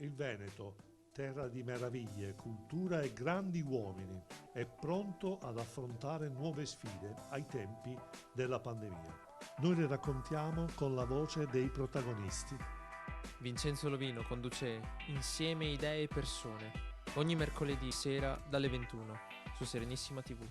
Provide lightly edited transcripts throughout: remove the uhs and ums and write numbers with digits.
Il Veneto, terra di meraviglie, cultura e grandi uomini, è pronto ad affrontare nuove sfide ai tempi della pandemia. Noi le raccontiamo con la voce dei protagonisti. Vincenzo Lovino conduce Insieme Idee e Persone ogni mercoledì sera dalle 21 su Serenissima TV.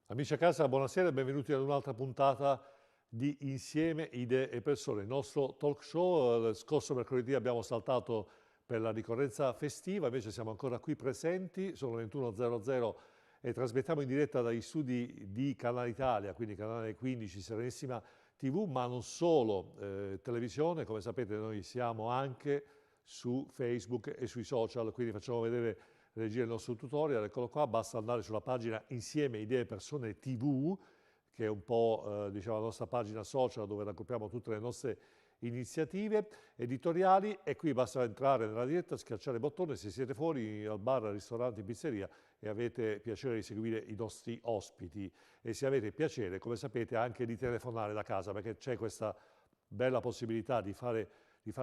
Amici a casa, buonasera e benvenuti ad un'altra puntata di Insieme Idee e Persone, il nostro talk show. Lo scorso mercoledì abbiamo saltato per la ricorrenza festiva, invece siamo ancora qui presenti, sono le 21.00 e trasmettiamo in diretta dagli studi di Canale Italia, quindi canale 15 Serenissima TV, ma non solo, televisione. Come sapete noi siamo anche su Facebook e sui social, quindi facciamo vedere regia il nostro tutorial. Eccolo qua, basta andare sulla pagina Insieme Idee Persone TV, che è un po' diciamo, la nostra pagina social dove raggruppiamo tutte le nostre iniziative editoriali, e qui basta entrare nella diretta, schiacciare il bottone se siete fuori al bar, al ristorante, in pizzeria e avete piacere di seguire i nostri ospiti, e se avete piacere, come sapete, anche di telefonare da casa, perché c'è questa bella possibilità di fare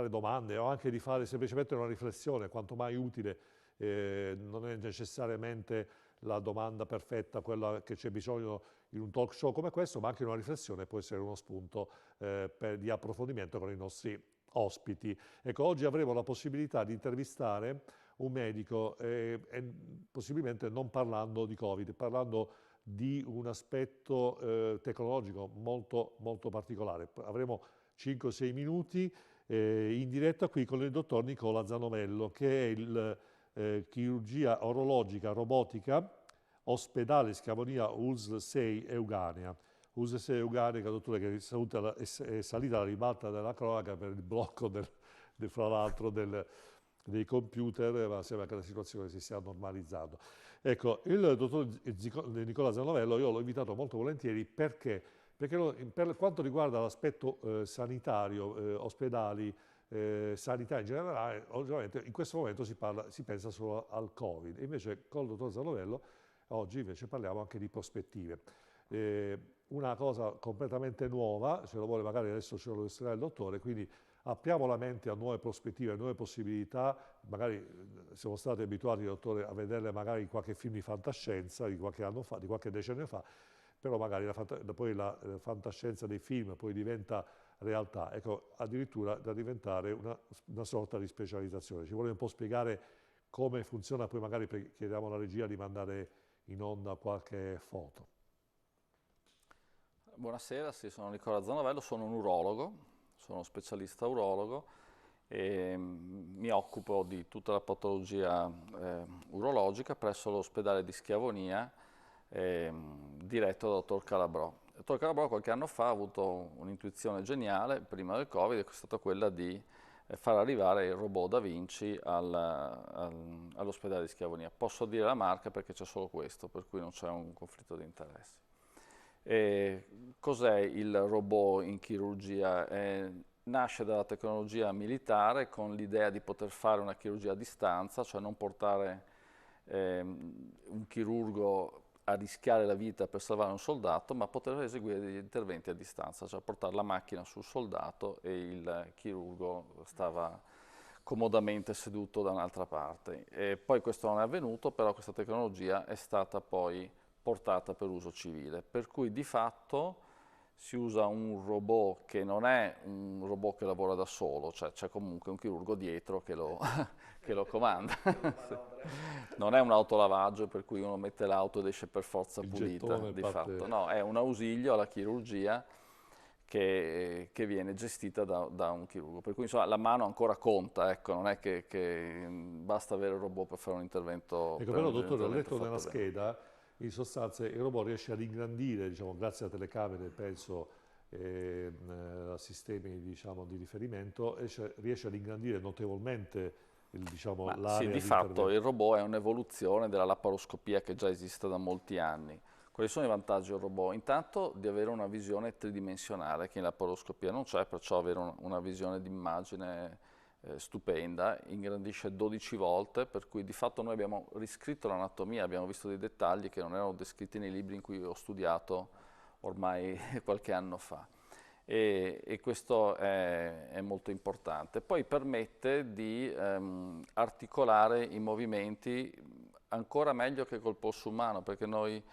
domande o anche di fare semplicemente una riflessione, quanto mai utile. Non è necessariamente la domanda perfetta, quella che c'è bisogno in un talk show come questo, ma anche una riflessione può essere uno spunto di approfondimento con i nostri ospiti. Ecco, oggi avremo la possibilità di intervistare un medico, possibilmente non parlando di Covid, parlando di un aspetto tecnologico molto, molto particolare. Avremo 5-6 minuti in diretta qui con il dottor Nicola Zanovello, che è il chirurgia orologica robotica, ospedale Schiavonia ULSS 6 Euganea. ULSS 6 Euganea, dottore, che è salita alla ribalta della cronaca per il blocco fra l'altro dei computer, ma sembra che la situazione si stia normalizzando. Ecco, il dottor Nicola Zanovello io l'ho invitato molto volentieri perché per quanto riguarda l'aspetto sanitario, ospedali, sanità in generale, ovviamente in questo momento si pensa solo al Covid. Invece col dottor Zanovello oggi invece parliamo anche di prospettive. Una cosa completamente nuova, se lo vuole magari adesso ce lo illustrerà il dottore, quindi apriamo la mente a nuove prospettive, a nuove possibilità. Magari siamo stati abituati, dottore, a vederle magari in qualche film di fantascienza di qualche anno fa, di qualche decennio fa, però magari poi la fantascienza dei film poi diventa realtà, ecco, addirittura da diventare una sorta di specializzazione. Ci vuole un po' spiegare come funziona, poi magari chiediamo alla regia di mandare in onda qualche foto. Buonasera, sì, sono Nicola Zanovello, sono un urologo, sono specialista urologo e mi occupo di tutta la patologia urologica presso l'ospedale di Schiavonia, diretto dal dottor Calabrò. Il dottor Calabrò qualche anno fa ha avuto un'intuizione geniale, prima del Covid, che è stata quella di far arrivare il robot Da Vinci all'ospedale di Schiavonia. Posso dire la marca perché c'è solo questo, per cui non c'è un conflitto di interessi. Cos'è il robot in chirurgia? Nasce dalla tecnologia militare con l'idea di poter fare una chirurgia a distanza, cioè non portare un chirurgo a rischiare la vita per salvare un soldato, ma poter eseguire degli interventi a distanza, cioè portare la macchina sul soldato e il chirurgo stava comodamente seduto da un'altra parte. E poi questo non è avvenuto, però questa tecnologia è stata poi portata per uso civile, per cui di fatto si usa un robot che non è un robot che lavora da solo, cioè c'è comunque un chirurgo dietro che lo, che lo comanda. Non è un autolavaggio per cui uno mette l'auto ed esce per forza pulita, di fatto. No, è un ausilio alla chirurgia che viene gestita da un chirurgo. Per cui insomma la mano ancora conta, ecco, non è che basta avere il robot per fare un intervento. Ecco, però dottore, ho letto nella scheda, in sostanza il robot riesce ad ingrandire, diciamo, grazie a telecamere, penso, a sistemi, diciamo, di riferimento, riesce ad ingrandire notevolmente diciamo, l'area sì, di di fatto intervento. il robot è un'evoluzione della laparoscopia che già esiste da molti anni. Quali sono i vantaggi del robot? Intanto di avere una visione tridimensionale che in laparoscopia non c'è, perciò avere una visione d'immagine stupenda, ingrandisce 12 volte, per cui di fatto noi abbiamo riscritto l'anatomia, abbiamo visto dei dettagli che non erano descritti nei libri in cui ho studiato ormai qualche anno fa. e questo è molto importante. Poi permette di articolare i movimenti ancora meglio che col polso umano, perché noi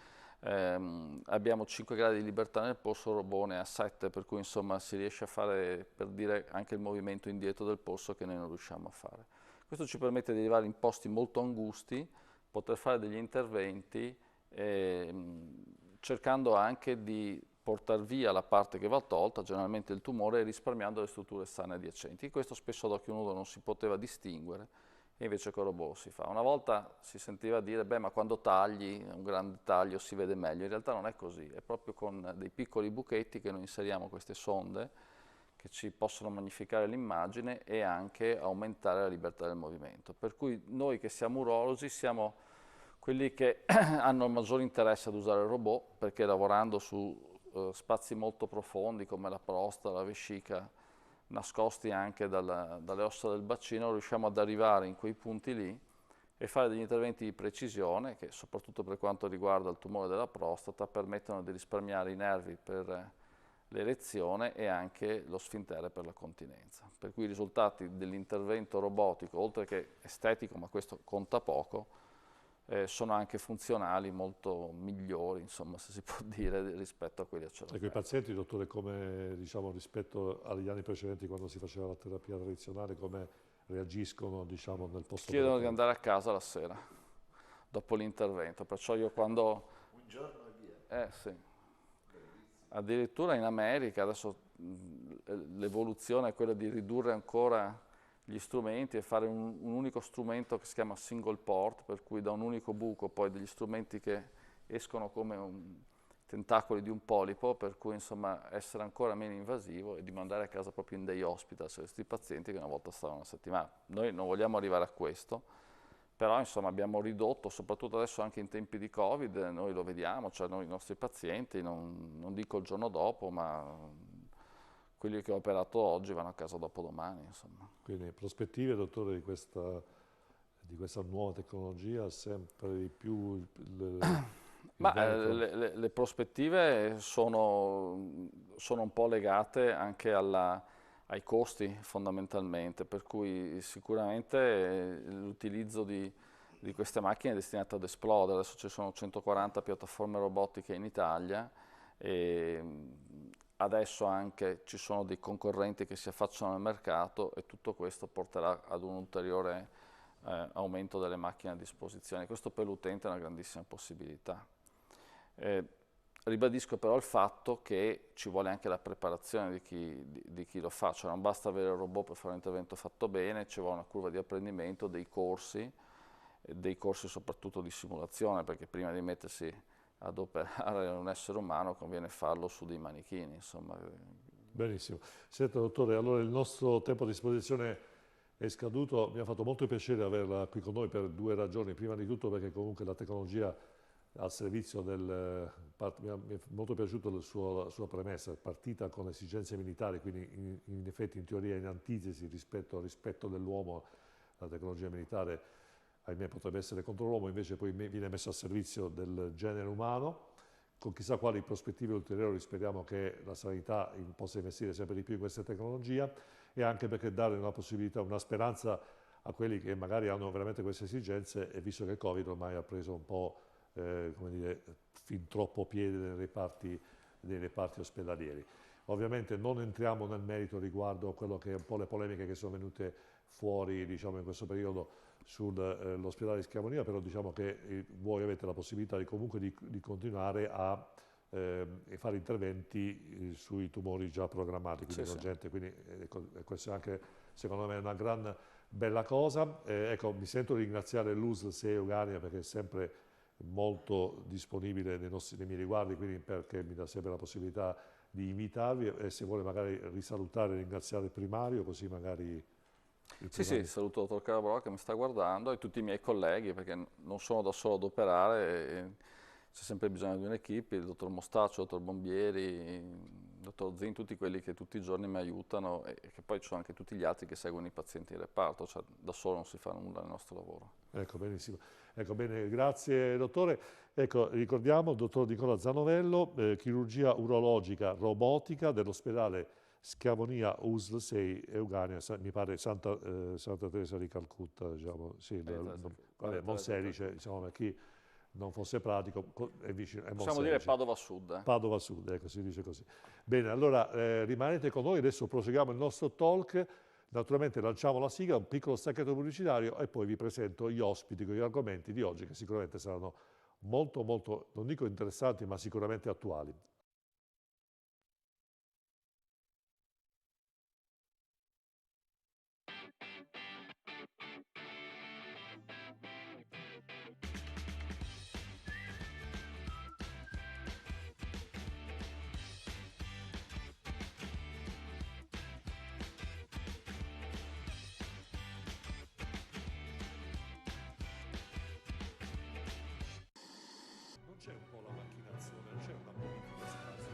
abbiamo 5 gradi di libertà nel polso, il robot ne ha 7, per cui insomma si riesce a fare, per dire, anche il movimento indietro del polso che noi non riusciamo a fare. Questo ci permette di arrivare in posti molto angusti, poter fare degli interventi cercando anche di portare via la parte che va tolta, generalmente il tumore, e risparmiando le strutture sane adiacenti. Questo spesso ad occhio nudo non si poteva distinguere, e invece con il robot si fa. Una volta si sentiva dire, beh, ma quando tagli, un grande taglio si vede meglio. In realtà non è così, è proprio con dei piccoli buchetti che noi inseriamo queste sonde che ci possono magnificare l'immagine e anche aumentare la libertà del movimento. Per cui noi che siamo urologi siamo quelli che hanno il maggiore interesse ad usare il robot, perché lavorando su spazi molto profondi come la prostata, la vescica, nascosti anche dalle ossa del bacino, riusciamo ad arrivare in quei punti lì e fare degli interventi di precisione che, soprattutto per quanto riguarda il tumore della prostata, permettono di risparmiare i nervi per l'erezione e anche lo sfintere per la continenza. Per cui i risultati dell'intervento robotico, oltre che estetico, ma questo conta poco, sono anche funzionali, molto migliori, insomma, se si può dire, rispetto a quelli a cervello. Ecco, i pazienti, dottore, come diciamo rispetto agli anni precedenti quando si faceva la terapia tradizionale, come reagiscono diciamo nel post-operatorio? Chiedono di andare a casa la sera, dopo l'intervento, perciò io quando... Un giorno e via. Sì. Addirittura in America, adesso l'evoluzione è quella di ridurre ancora gli strumenti e fare un unico strumento che si chiama single port, per cui da un unico buco poi degli strumenti che escono come tentacoli di un polipo, per cui insomma essere ancora meno invasivo e di mandare a casa proprio in day hospital questi pazienti che una volta stavano una settimana. Noi non vogliamo arrivare a questo, però insomma abbiamo ridotto, soprattutto adesso anche in tempi di Covid, noi lo vediamo, cioè noi i nostri pazienti, non dico il giorno dopo, ma quelli che ho operato oggi vanno a casa dopodomani, insomma. Quindi prospettive, dottore, di questa nuova tecnologia, sempre di più Ma le prospettive sono un po' legate anche ai costi fondamentalmente, per cui sicuramente l'utilizzo di queste macchine è destinato ad esplodere. Adesso ci sono 140 piattaforme robotiche in Italia e adesso anche ci sono dei concorrenti che si affacciano al mercato e tutto questo porterà ad un ulteriore aumento delle macchine a disposizione. Questo per l'utente è una grandissima possibilità. Ribadisco però il fatto che ci vuole anche la preparazione di chi lo fa, cioè non basta avere il robot per fare un intervento fatto bene, ci vuole una curva di apprendimento, dei corsi soprattutto di simulazione, perché prima di mettersi ad operare un essere umano conviene farlo su dei manichini, insomma. Benissimo. Senta, dottore, allora il nostro tempo a disposizione è scaduto. Mi ha fatto molto piacere averla qui con noi per due ragioni. Prima di tutto perché comunque la tecnologia al servizio mi è molto piaciuta la sua premessa, è partita con esigenze militari, quindi in effetti in teoria in antitesi rispetto dell'uomo, la tecnologia militare ahimè potrebbe essere contro l'uomo, invece poi viene messa a servizio del genere umano, con chissà quali prospettive ulteriori. Speriamo che la sanità possa investire sempre di più in questa tecnologia, e anche perché dare una possibilità, una speranza a quelli che magari hanno veramente queste esigenze, e visto che il Covid ormai ha preso un po' come dire, fin troppo piede nei reparti ospedalieri. Ovviamente non entriamo nel merito riguardo a quello che è un po' le polemiche che sono venute fuori, diciamo, in questo periodo sull'ospedale di Schiavonia, però diciamo che voi avete la possibilità comunque di continuare a fare interventi sui tumori già programmati, quindi Sì, con sì. gente, quindi questo è anche secondo me una gran bella cosa. Ecco, mi sento di ringraziare l'USL 6 Eugalia perché è sempre molto disponibile nei miei riguardi, quindi perché mi dà sempre la possibilità di invitarvi, e se vuole magari risalutare e ringraziare il primario, così magari... Sì, saluto il dottor Calabrò che mi sta guardando e tutti i miei colleghi, perché non sono da solo ad operare, c'è sempre bisogno di un'equipe, il dottor Mostaccio, il dottor Bombieri, dottor Zin, tutti quelli che tutti i giorni mi aiutano e che poi ci sono anche tutti gli altri che seguono i pazienti in reparto, cioè da solo non si fa nulla nel nostro lavoro. Ecco, benissimo. Ecco, bene, grazie dottore. Ecco, ricordiamo il dottor Nicola Zanovello, chirurgia urologica robotica dell'ospedale Schiavonia USL 6 Eugania, mi pare Santa Teresa di Calcutta, diciamo, sì, vabbè, Monselice, diciamo, per chi non fosse pratico, è vicino, è Possiamo dire Padova Sud. Padova Sud, ecco, si dice così. Bene, allora rimanete con noi, adesso proseguiamo il nostro talk, naturalmente lanciamo la sigla, un piccolo stacchetto pubblicitario e poi vi presento gli ospiti con gli argomenti di oggi che sicuramente saranno molto, molto, non dico interessanti, ma sicuramente attuali. C'è un po' la macchinazione, c'è una politica scarsa.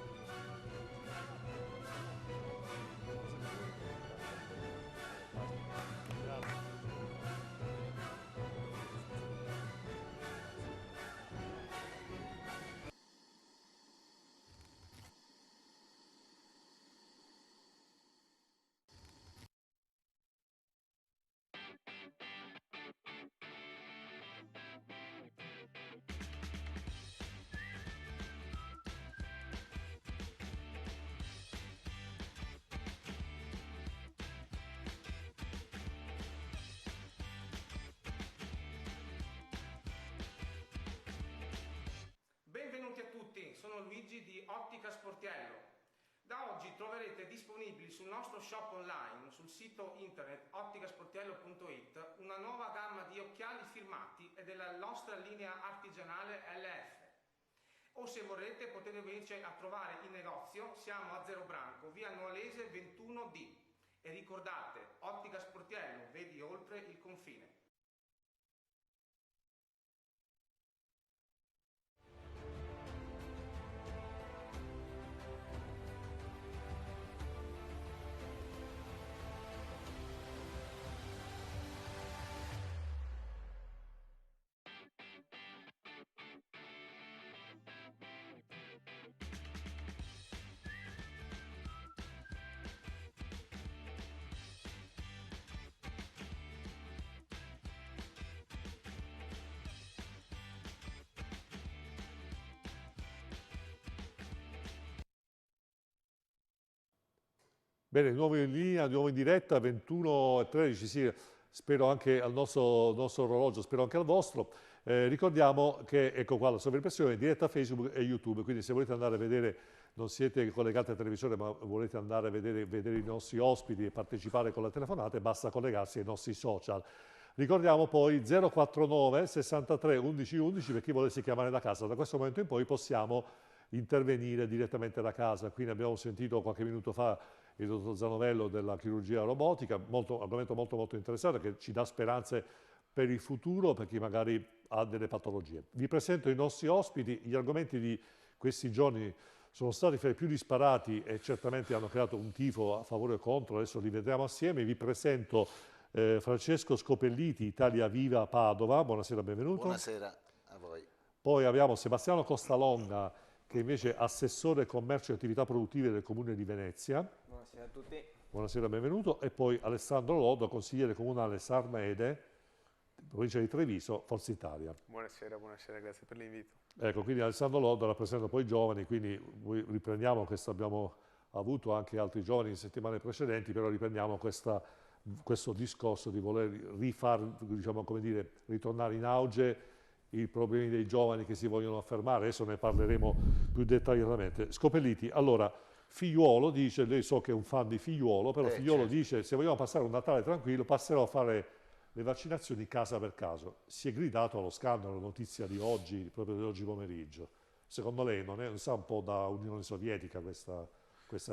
Benvenuti a tutti, sono Luigi di Ottica Sportiello. Da oggi troverete disponibili sul nostro shop online, sul sito internet otticasportiello.it, una nuova gamma di occhiali firmati e della nostra linea artigianale LF. O se vorrete potete venirci a trovare in negozio, siamo a Zerobranco, via Nuolese 21D. E ricordate, Ottica Sportiello, vedi oltre il confine. Bene, di nuovo in linea, di nuovo in diretta, 21:13, sì, spero anche al nostro orologio, spero anche al vostro. Ricordiamo che, ecco qua, la sovraimpressione è diretta Facebook e YouTube, quindi se volete andare a vedere, non siete collegati al televisore, ma volete andare a vedere i nostri ospiti e partecipare con le telefonate, basta collegarsi ai nostri social. Ricordiamo poi 049 63 11 11 per chi volesse chiamare da casa. Da questo momento in poi possiamo intervenire direttamente da casa. Quindi abbiamo sentito qualche minuto fa il dottor Zanovello della chirurgia robotica, argomento molto molto interessante che ci dà speranze per il futuro, per chi magari ha delle patologie. Vi presento i nostri ospiti, gli argomenti di questi giorni sono stati fra i più disparati e certamente hanno creato un tifo a favore o contro, adesso li vedremo assieme. Vi presento Francesco Scopelliti, Italia Viva Padova, buonasera, benvenuto. Buonasera a voi. Poi abbiamo Sebastiano Costalonga, che invece è assessore commercio e attività produttive del Comune di Venezia. Buonasera a tutti. Buonasera, benvenuto. E poi Alessandro Loddo, consigliere comunale Sarmede, provincia di Treviso, Forza Italia. Buonasera, grazie per l'invito. Ecco, quindi Alessandro Loddo rappresenta poi i giovani, quindi riprendiamo questo, abbiamo avuto anche altri giovani in settimane precedenti, però riprendiamo questo discorso di voler diciamo, come dire, ritornare in auge i problemi dei giovani che si vogliono affermare, adesso ne parleremo più dettagliatamente. Scopelliti, allora, Figliuolo dice, lei so che è un fan di Figliuolo, però Figliuolo certo. dice se vogliamo passare un Natale tranquillo passerò a fare le vaccinazioni casa per caso. Si è gridato allo scandalo, notizia di oggi, proprio di oggi pomeriggio. Secondo lei non sa un po' da Unione Sovietica questa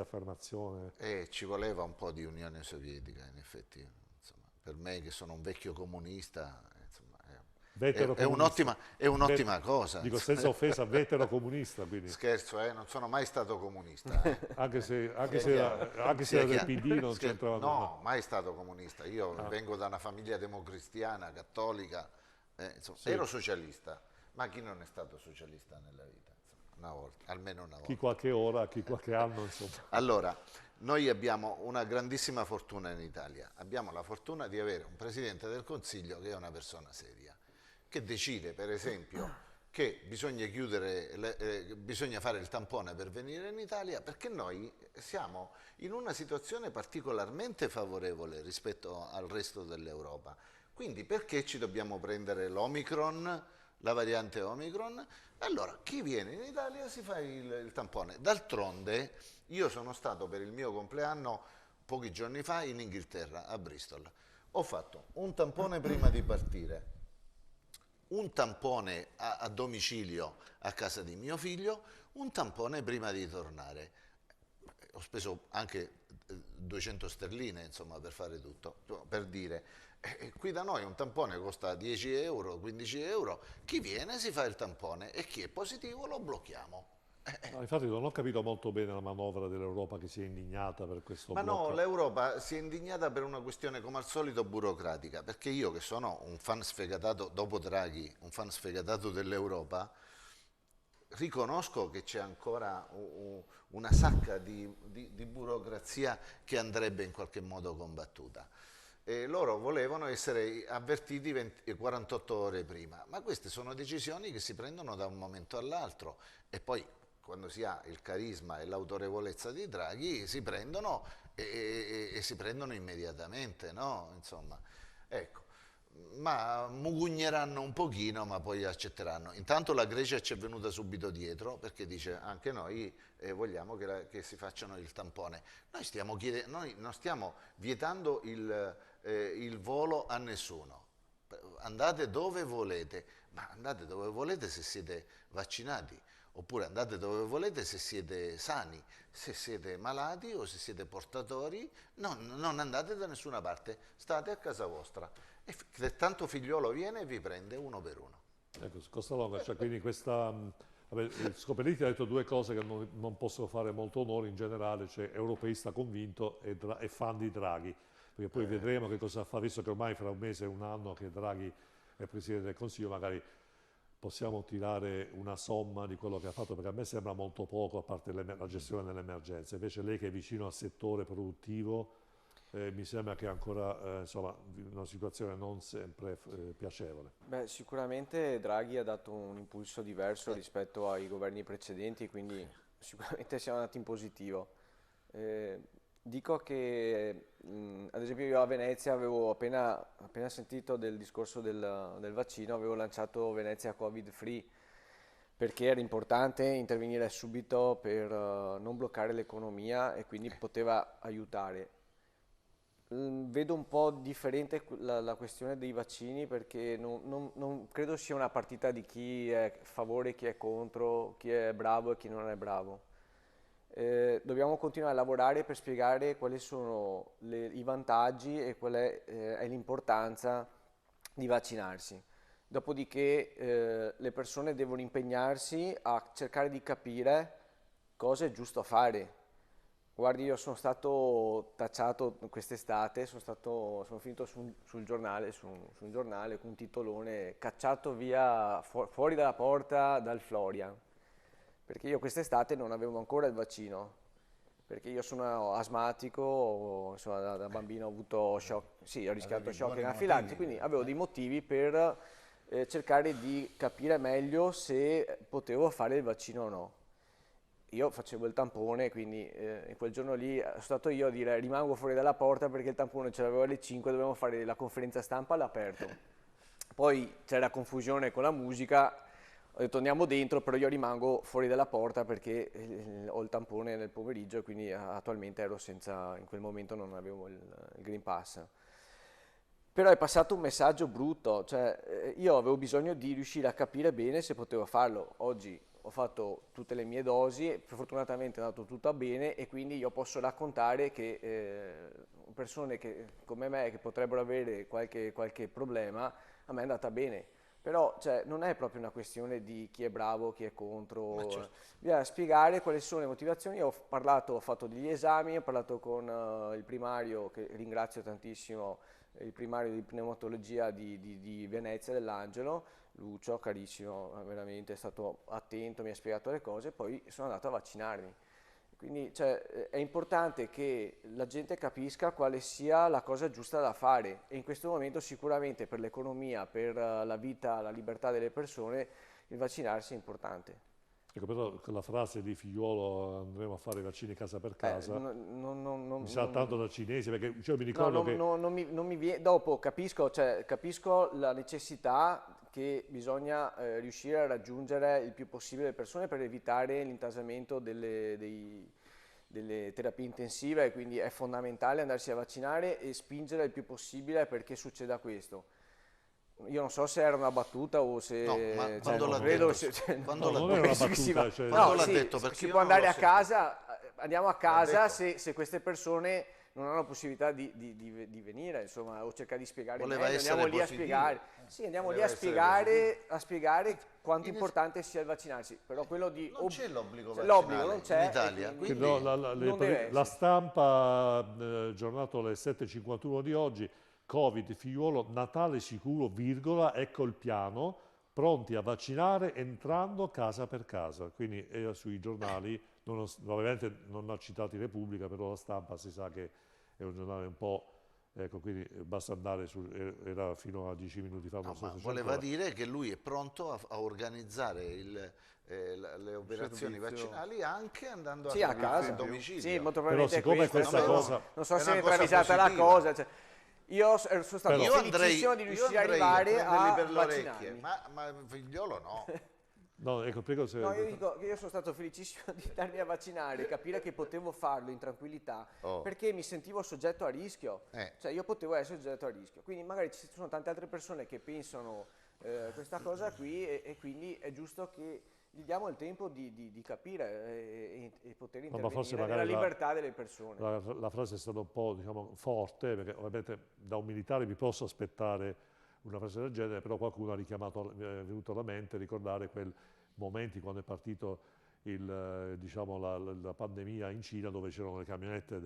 affermazione? Ci voleva un po' di Unione Sovietica, in effetti. Insomma, per me che sono un vecchio comunista, insomma, Vetero è comunista. un'ottima cosa. Dico senza offesa, vetero comunista, quindi. Scherzo, non sono mai stato comunista. Anche se Sia era del chiaro. PD non c'entrava No, mai stato comunista. Io vengo da una famiglia democristiana, cattolica, insomma, ero socialista, ma chi non è stato socialista nella vita? Insomma, una volta, almeno una volta. Chi qualche ora, chi qualche anno, insomma. Allora, noi abbiamo una grandissima fortuna in Italia. Abbiamo la fortuna di avere un Presidente del Consiglio che è una persona seria, che decide, per esempio, che bisogna bisogna fare il tampone per venire in Italia, perché noi siamo in una situazione particolarmente favorevole rispetto al resto dell'Europa. Quindi perché ci dobbiamo prendere l'Omicron, la variante Omicron? Allora, chi viene in Italia si fa il tampone. D'altronde, io sono stato per il mio compleanno pochi giorni fa in Inghilterra, a Bristol. Ho fatto un tampone prima di partire, un tampone a domicilio a casa di mio figlio, un tampone prima di tornare. Ho speso anche 200 sterline, insomma, per fare tutto, per dire. Qui da noi un tampone costa 10 euro, 15 euro, chi viene si fa il tampone e chi è positivo lo blocchiamo. No, infatti non ho capito molto bene la manovra dell'Europa che si è indignata per questo Ma blocco. no, l'Europa si è indignata per una questione come al solito burocratica, perché io che sono un fan sfegatato, dopo Draghi, un fan sfegatato dell'Europa, riconosco che c'è ancora una sacca di burocrazia che andrebbe in qualche modo combattuta. E loro volevano essere avvertiti 48 ore prima, ma queste sono decisioni che si prendono da un momento all'altro e poi quando si ha il carisma e l'autorevolezza di Draghi si prendono e si prendono immediatamente, no? Insomma, ecco. Ma mugugneranno un pochino, ma poi accetteranno. Intanto la Grecia ci è venuta subito dietro perché dice anche noi vogliamo che si facciano il tampone. Noi non stiamo vietando il volo a nessuno. Andate dove volete, ma andate dove volete se siete vaccinati, oppure andate dove volete se siete sani. Se siete malati o se siete portatori, non andate da nessuna parte, state a casa vostra. E se tanto figliolo viene e vi prende uno per uno. Ecco, Costalonga, cioè quindi questa... Vabbè, Scopelliti ha detto due cose che non possono fare molto onore in generale, cioè europeista convinto e fan di Draghi, perché poi vedremo che cosa fa, visto che ormai fra un mese e un anno che Draghi è Presidente del Consiglio, magari possiamo tirare una somma di quello che ha fatto, perché a me sembra molto poco, a parte la gestione dell'emergenza. Invece lei che è vicino al settore produttivo, mi sembra che è ancora insomma, una situazione non sempre piacevole. Beh, sicuramente Draghi ha dato un impulso diverso rispetto ai governi precedenti, quindi sicuramente siamo andati in positivo. Dico che, ad esempio, io a Venezia avevo appena sentito del discorso del vaccino, avevo lanciato Venezia Covid Free, perché era importante intervenire subito per non bloccare l'economia e quindi poteva aiutare. Vedo un po' differente la questione dei vaccini, perché non credo sia una partita di chi è a favore e chi è contro, chi è bravo e chi non è bravo. Dobbiamo continuare a lavorare per spiegare quali sono i vantaggi e qual è l'importanza di vaccinarsi. Dopodiché le persone devono impegnarsi a cercare di capire cosa è giusto fare. Guardi, io sono stato tacciato quest'estate, sono finito sul giornale, su un giornale con un titolone: cacciato via fuori dalla porta dal Florian, perché io quest'estate non avevo ancora il vaccino, perché io sono asmatico, insomma, da bambino ho avuto shock, sì, ho rischiato shock anafilattici, quindi avevo dei motivi per cercare di capire meglio se potevo fare il vaccino o no. Io facevo il tampone, quindi in quel giorno lì sono stato io a dire rimango fuori dalla porta perché il tampone ce l'avevo alle 5, dovevamo fare la conferenza stampa all'aperto. Poi c'era confusione con la musica, ho detto andiamo dentro, però io rimango fuori dalla porta perché ho il tampone nel pomeriggio e quindi attualmente ero senza, in quel momento non avevo il Green Pass. Però è passato un messaggio brutto, cioè io avevo bisogno di riuscire a capire bene se potevo farlo. Oggi ho fatto tutte le mie dosi, fortunatamente è andato tutto bene e quindi io posso raccontare che persone come me che potrebbero avere qualche problema, a me è andata bene. Però cioè, non è proprio una questione di chi è bravo, chi è contro. Ma certo. Bisogna spiegare quali sono le motivazioni. Io ho fatto degli esami, ho parlato con il primario, che ringrazio tantissimo, il primario di pneumatologia di Venezia, dell'Angelo, Lucio, carissimo, veramente è stato attento, mi ha spiegato le cose, poi sono andato a vaccinarmi. Quindi cioè, è importante che la gente capisca quale sia la cosa giusta da fare e in questo momento sicuramente per l'economia, per la vita, la libertà delle persone, il vaccinarsi è importante. Ecco, però con la frase di Figliuolo andremo a fare i vaccini casa per casa, mi sa tanto da cinesi, perché cioè, mi no, ricordo che... non mi viene, dopo capisco, cioè, capisco la necessità che bisogna riuscire a raggiungere il più possibile le persone per evitare l'intasamento delle terapie intensive, quindi è fondamentale andarsi a vaccinare e spingere il più possibile perché succeda questo. Io non so se era una battuta o se... No, ma cioè, quando non l'ha credo detto, se- quando No, l'ha non era una detto, battuta, cioè... Quando No, l'ha sì, detto, perché si io può non andare l'ho a casa, andiamo a casa detto. se queste persone non hanno la possibilità di venire, insomma, o cercare di spiegare Voleva meglio, essere andiamo lì a positivo. spiegare. Sì, andiamo lì Voleva essere a spiegare quanto In es- importante sia il vaccinarsi, però quello di... Non c'è l'obbligo cioè, vaccinale l'obbligo non c'è in Italia, e quindi No, non deve la essere. stampa, aggiornato alle 7.51 di oggi, Covid, Figliuolo, Natale sicuro, virgola, ecco il piano, pronti a vaccinare entrando casa per casa. Quindi era sui giornali, ovviamente non ha citato Repubblica, però la stampa si sa che è un giornale un po'... Ecco, quindi basta andare era fino a 10 minuti fa, non no, so ma se c'è voleva ancora. dire che lui è pronto a organizzare le operazioni Servizio. vaccinali anche andando Sì, a casa. domicilio. Sì, molto Però probabilmente è siccome questo, questa non- cosa... non so è se una è cosa travisata la positiva. cosa, cioè, io sono stato Però- felicissimo di riuscire io ad andrei arrivare prenderli a per le orecchie, vaccinarmi. ma Figliolo no. No, ecco, prego se... No, io dico che io sono stato felicissimo di darmi a vaccinare, capire che potevo farlo in tranquillità, Oh. perché mi sentivo soggetto a rischio, cioè io potevo essere soggetto a rischio, quindi magari ci sono tante altre persone che pensano questa cosa qui e quindi è giusto che gli diamo il tempo di capire e poter ma forse intervenire nella magari libertà delle persone. la frase è stata un po', diciamo, forte, perché ovviamente da un militare mi posso aspettare una frase del genere, però qualcuno ha richiamato, mi è venuto alla mente ricordare quei momenti quando è partito diciamo, la pandemia in Cina, dove c'erano le camionette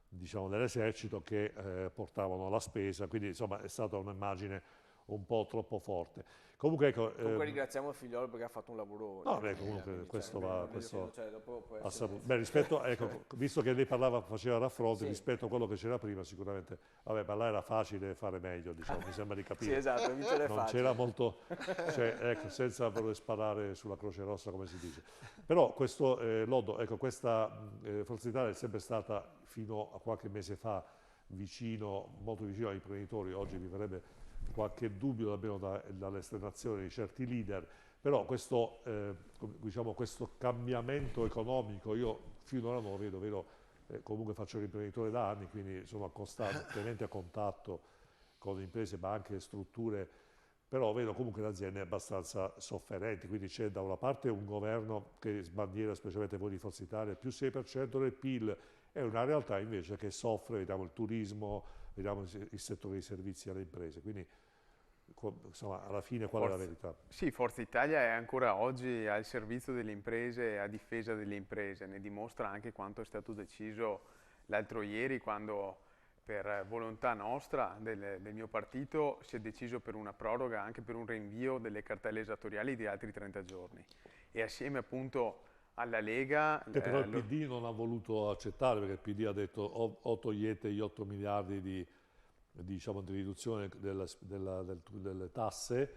diciamo, dell'esercito che portavano la spesa, quindi insomma è stata un'immagine un po' troppo forte. Comunque ecco... Comunque ringraziamo il figliolo perché ha fatto un lavoro. No, beh, comunque quindi, questo cioè, va... meglio Questo, che- cioè, dopo può ha essere- saputo. Beh, rispetto, ecco, visto che lei parlava, faceva raffronti Sì. rispetto a quello che c'era prima, sicuramente, vabbè, ma là era facile fare meglio, diciamo, mi sembra di Sì, capire. esatto, vincere è Non facile. c'era molto, cioè, ecco, senza voler sparare sulla Croce Rossa, come si dice. Però questo lodo, ecco, questa Forza Italia è sempre stata, fino a qualche mese fa, molto vicino ai imprenditori. Oggi mi verrebbe qualche dubbio almeno dall'esternazione di certi leader, però questo, diciamo, questo cambiamento economico io finora non lo vedo, comunque faccio l'imprenditore da anni, quindi insomma costantemente a contatto con imprese, ma anche strutture, però vedo comunque le aziende abbastanza sofferenti, quindi c'è da una parte un governo che sbandiera, specialmente voi di Forza Italia, più 6% del PIL, è una realtà invece che soffre, vediamo il turismo, vediamo il settore dei servizi alle imprese, quindi insomma alla fine qual è la verità? Sì, Forza Italia è ancora oggi al servizio delle imprese e a difesa delle imprese, ne dimostra anche quanto è stato deciso l'altro ieri quando per volontà nostra del mio partito si è deciso per una proroga, anche per un rinvio delle cartelle esattoriali di altri 30 giorni e assieme appunto alla Lega... Che però il PD non ha voluto accettare, perché il PD ha detto o togliete gli 8 miliardi diciamo, di riduzione delle tasse,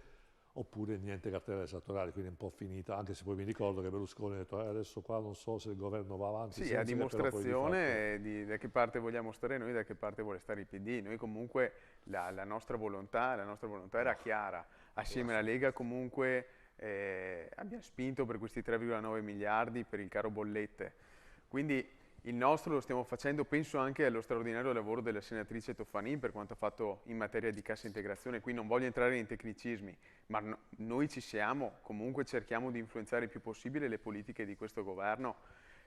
oppure niente cartelle esattoriali, quindi è un po' finita, anche se poi mi ricordo che Berlusconi ha detto adesso qua non so se il governo va avanti. Sì, a però poi dimostrazione di da che parte vogliamo stare noi, da che parte vuole stare il PD. Noi comunque la nostra volontà era chiara. Assieme alla Lega comunque abbiamo spinto per questi 3,9 miliardi per il caro bollette. Quindi il nostro lo stiamo facendo, penso anche allo straordinario lavoro della senatrice Toffanin per quanto ha fatto in materia di cassa integrazione. Qui non voglio entrare in tecnicismi, ma noi ci siamo, comunque cerchiamo di influenzare il più possibile le politiche di questo governo.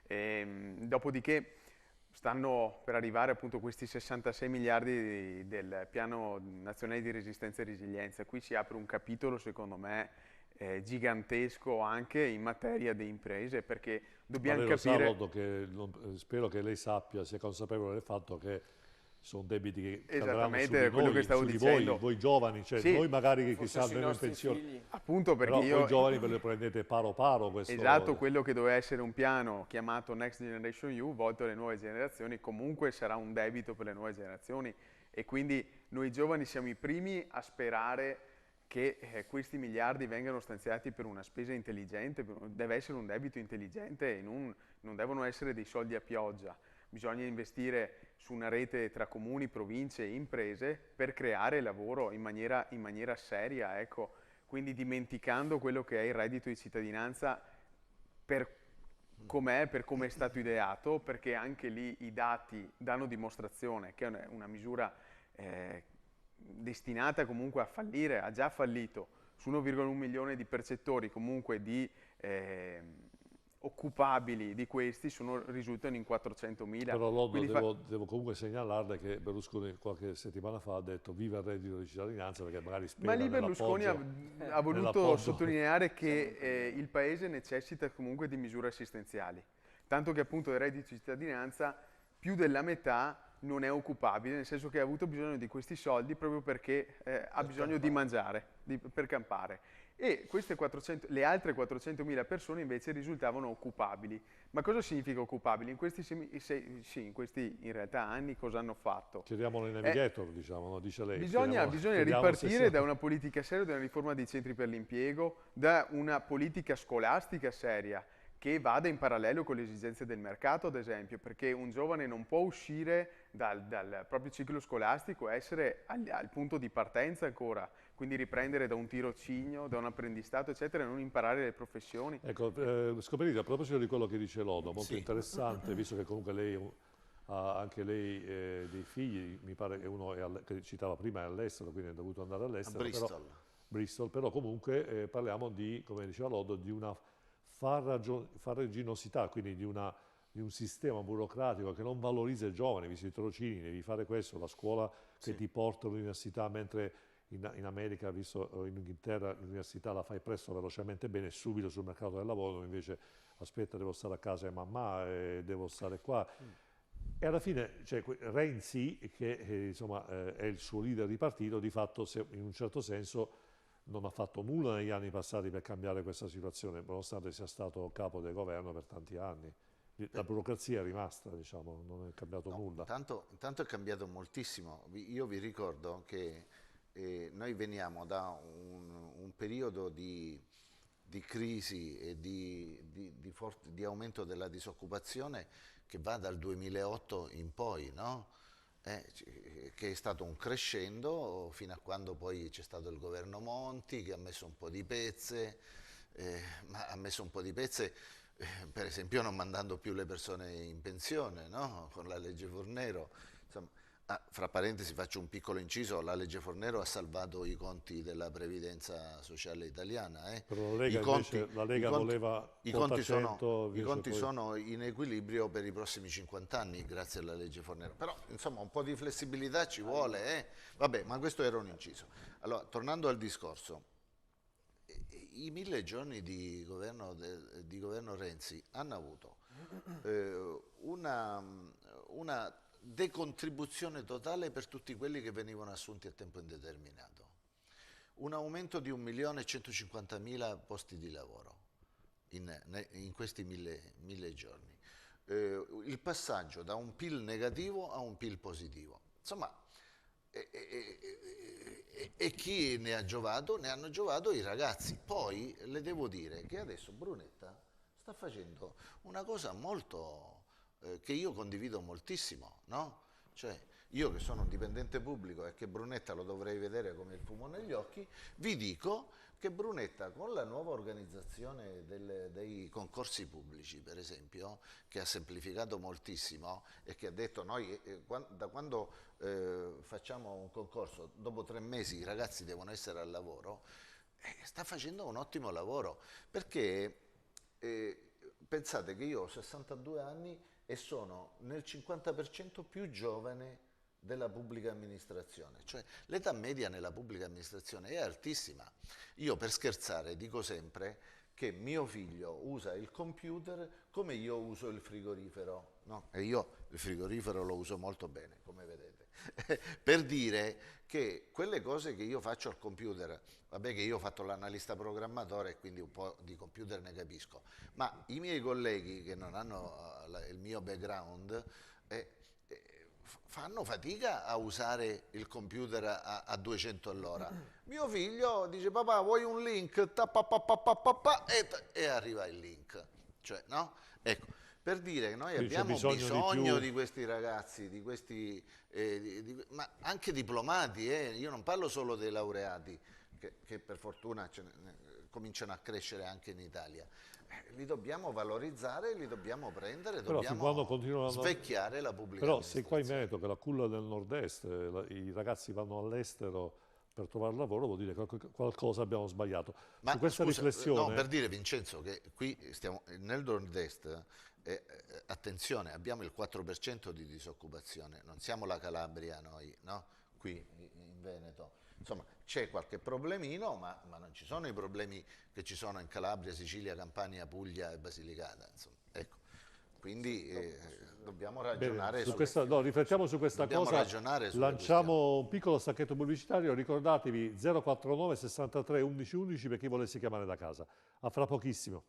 Dopodiché stanno per arrivare appunto questi 66 miliardi del Piano Nazionale di Resistenza e Resilienza. Qui si apre un capitolo, secondo me, gigantesco anche in materia di imprese, perché dobbiamo Ma lei lo sa, capire... Loddo, che spero che lei sappia, sia consapevole del fatto che sono debiti che cadranno su Esattamente di quello noi, che stavo su di dicendo. voi giovani, cioè Sì. noi magari che Forse chissà sui andremo in nostri pensione, figli. Appunto perché però voi io... giovani ve le prendete paro paro questo. Esatto, quello che doveva essere un piano chiamato Next Generation EU, volto alle nuove generazioni, comunque sarà un debito per le nuove generazioni, e quindi noi giovani siamo i primi a sperare che questi miliardi vengano stanziati per una spesa intelligente, deve essere un debito intelligente e non devono essere dei soldi a pioggia. Bisogna investire su una rete tra comuni, province e imprese per creare lavoro in maniera seria, ecco. Quindi dimenticando quello che è il reddito di cittadinanza per com'è, per come è stato ideato, perché anche lì i dati danno dimostrazione che è una misura destinata comunque a fallire, ha già fallito, su 1,1 milione di percettori comunque di occupabili di questi risultano in 400.000. Però Loddo, Quindi devo comunque segnalarle che Berlusconi qualche settimana fa ha detto viva il reddito di cittadinanza, perché magari Ma spera lì Berlusconi ha voluto nell'appoggio. sottolineare che il Paese necessita comunque di misure assistenziali, tanto che appunto il reddito di cittadinanza più della metà non è occupabile, nel senso che ha avuto bisogno di questi soldi proprio perché ha bisogno di mangiare, per campare. E le altre 400.000 persone invece risultavano occupabili. Ma cosa significa occupabili? In questi, in questi in realtà anni cosa hanno fatto? Chiediamolo ai navigator, diciamo, no? Dice lei. Bisogna Chiediamo ripartire da una politica seria, da una riforma dei centri per l'impiego, da una politica scolastica seria che vada in parallelo con le esigenze del mercato, ad esempio, perché un giovane non può uscire dal proprio ciclo scolastico e essere al punto di partenza ancora, quindi riprendere da un tirocinio, da un apprendistato, eccetera, e non imparare le professioni. Ecco, Scoperiti, a proposito di quello che dice Lodo, molto interessante, visto che comunque lei ha anche lei dei figli, mi pare che uno che citava prima è all'estero, quindi è dovuto andare all'estero. A Bristol, però comunque parliamo di, come diceva Lodo, di una farraginosità, quindi di un sistema burocratico che non valorizza i giovani, visto i tirocini, devi fare questo, la scuola che ti porta all'università, mentre in America, visto in Inghilterra, l'università la fai presto, velocemente bene, subito sul mercato del lavoro, invece aspetta, devo stare a casa e mamma, e devo stare qua. E alla fine, cioè, Renzi, che insomma, è il suo leader di partito, di fatto, in un certo senso, non ha fatto nulla negli anni passati per cambiare questa situazione, nonostante sia stato capo del governo per tanti anni. La burocrazia è rimasta, diciamo, non è cambiato nulla. Intanto è cambiato moltissimo. Io vi ricordo che noi veniamo da un periodo di crisi e di aumento della disoccupazione che va dal 2008 in poi, no? Che è stato un crescendo fino a quando poi c'è stato il governo Monti che ha messo un po' di pezze, ma ha messo un po' di pezze per esempio non mandando più le persone in pensione, no? Con la legge Fornero. Insomma, fra parentesi faccio un piccolo inciso, la legge Fornero ha salvato i conti della previdenza sociale italiana. Però la Lega voleva i conti sono in equilibrio per i prossimi 50 anni grazie alla legge Fornero. Però insomma un po' di flessibilità ci vuole. Vabbè, ma questo era un inciso. Allora, tornando al discorso, i 1000 giorni di governo Renzi hanno avuto una decontribuzione totale per tutti quelli che venivano assunti a tempo indeterminato, un aumento di 1.150.000 posti di lavoro in questi 1000 giorni, il passaggio da un PIL negativo a un PIL positivo. Insomma, e chi ne ha giovato? Ne hanno giovato i ragazzi. Poi le devo dire che adesso Brunetta sta facendo una cosa molto che io condivido moltissimo, no? Cioè, io che sono un dipendente pubblico e che Brunetta lo dovrei vedere come il fumo negli occhi, vi dico che Brunetta con la nuova organizzazione dei concorsi pubblici, per esempio, che ha semplificato moltissimo e che ha detto noi da quando facciamo un concorso, dopo 3 mesi i ragazzi devono essere al lavoro, sta facendo un ottimo lavoro, perché pensate che io ho 62 anni e sono nel 50% più giovane della pubblica amministrazione, cioè l'età media nella pubblica amministrazione è altissima. Io per scherzare dico sempre che mio figlio usa il computer come io uso il frigorifero, no? E io il frigorifero lo uso molto bene, come vedete, per dire che quelle cose che io faccio al computer, vabbè che io ho fatto l'analista programmatore e quindi un po' di computer ne capisco, ma i miei colleghi che non hanno il mio background fanno fatica a usare il computer a 200 all'ora. Mio figlio dice: papà, vuoi un link? E arriva il link. Cioè, no? Ecco, per dire che noi Quindi c'è abbiamo bisogno bisogno di di questi ragazzi, di questi, ma anche diplomati, io non parlo solo dei laureati, che per fortuna cominciano a crescere anche in Italia. Li dobbiamo valorizzare, li dobbiamo prendere, Però fin quando dobbiamo continuano svecchiare la pubblica Però se qua in amministrazione. Veneto, che è la culla del nord-est, i ragazzi vanno all'estero per trovare lavoro, vuol dire che qualcosa abbiamo sbagliato. Ma Su questa scusa, riflessione, no, per dire Vincenzo che qui stiamo nel nord-est, attenzione, abbiamo il 4% di disoccupazione, non siamo la Calabria noi, no? Qui in Veneto. Insomma, c'è qualche problemino, ma non ci sono i problemi che ci sono in Calabria, Sicilia, Campania, Puglia e Basilicata. Insomma, ecco. Quindi dobbiamo ragionare su questa, no, riflettiamo su questa dobbiamo cosa, ragionare sulle lanciamo un piccolo stacchetto pubblicitario, ricordatevi 049 63 11 11 per chi volesse chiamare da casa. A fra pochissimo.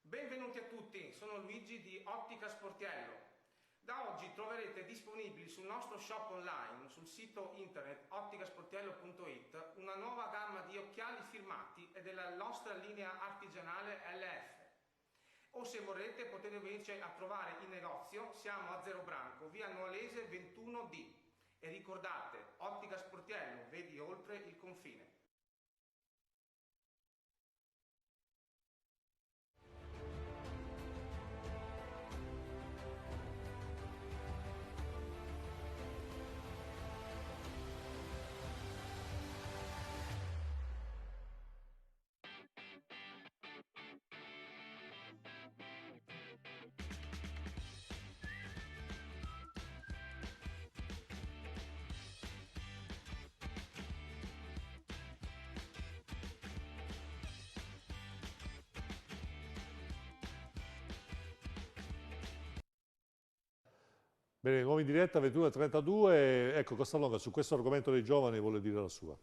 Benvenuti a tutti, sono Luigi di Ottica Sportiello. Da oggi troverete disponibili sul nostro shop online, sul sito internet otticasportiello.it, una nuova gamma di occhiali firmati e della nostra linea artigianale LF. O se vorrete potete venirci a trovare in negozio, siamo a Zero Branco, via Nuolese 21D. E ricordate, Ottica Sportiello, vedi oltre il confine. Bene, nuovi in diretta 21:32. Ecco, Costalonga su questo argomento dei giovani vuole dire la sua.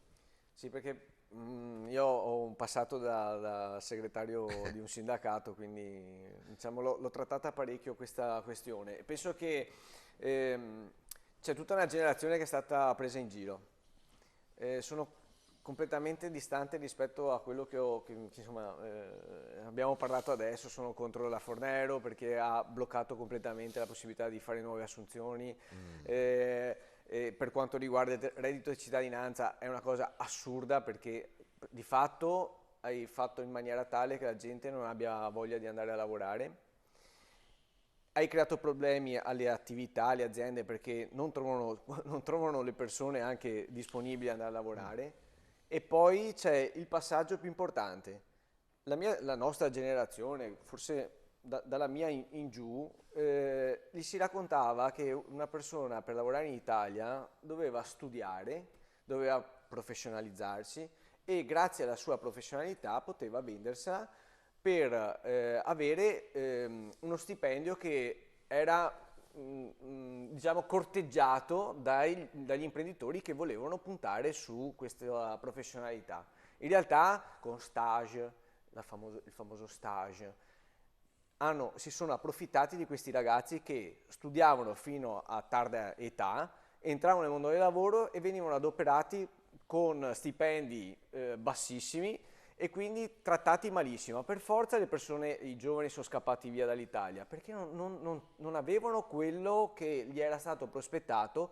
Sì, perché io ho un passato da segretario di un sindacato, quindi diciamo, l'ho trattata parecchio questa questione. E penso che c'è tutta una generazione che è stata presa in giro. Sono completamente distante rispetto a quello che, insomma, abbiamo parlato adesso. Sono contro la Fornero perché ha bloccato completamente la possibilità di fare nuove assunzioni. Per quanto riguarda il reddito di cittadinanza è una cosa assurda, perché di fatto hai fatto in maniera tale che la gente non abbia voglia di andare a lavorare. Hai creato problemi alle attività, alle aziende, perché non trovano le persone anche disponibili ad andare a lavorare. E poi c'è il passaggio più importante. La nostra generazione, forse dalla mia in giù, gli si raccontava che una persona per lavorare in Italia doveva studiare, doveva professionalizzarsi e grazie alla sua professionalità poteva vendersela per avere uno stipendio che era diciamo corteggiato dagli imprenditori che volevano puntare su questa professionalità. In realtà con stage, il famoso stage, si sono approfittati di questi ragazzi che studiavano fino a tarda età, entravano nel mondo del lavoro e venivano adoperati con stipendi bassissimi e quindi trattati malissimo. Per forza i giovani sono scappati via dall'Italia perché non avevano quello che gli era stato prospettato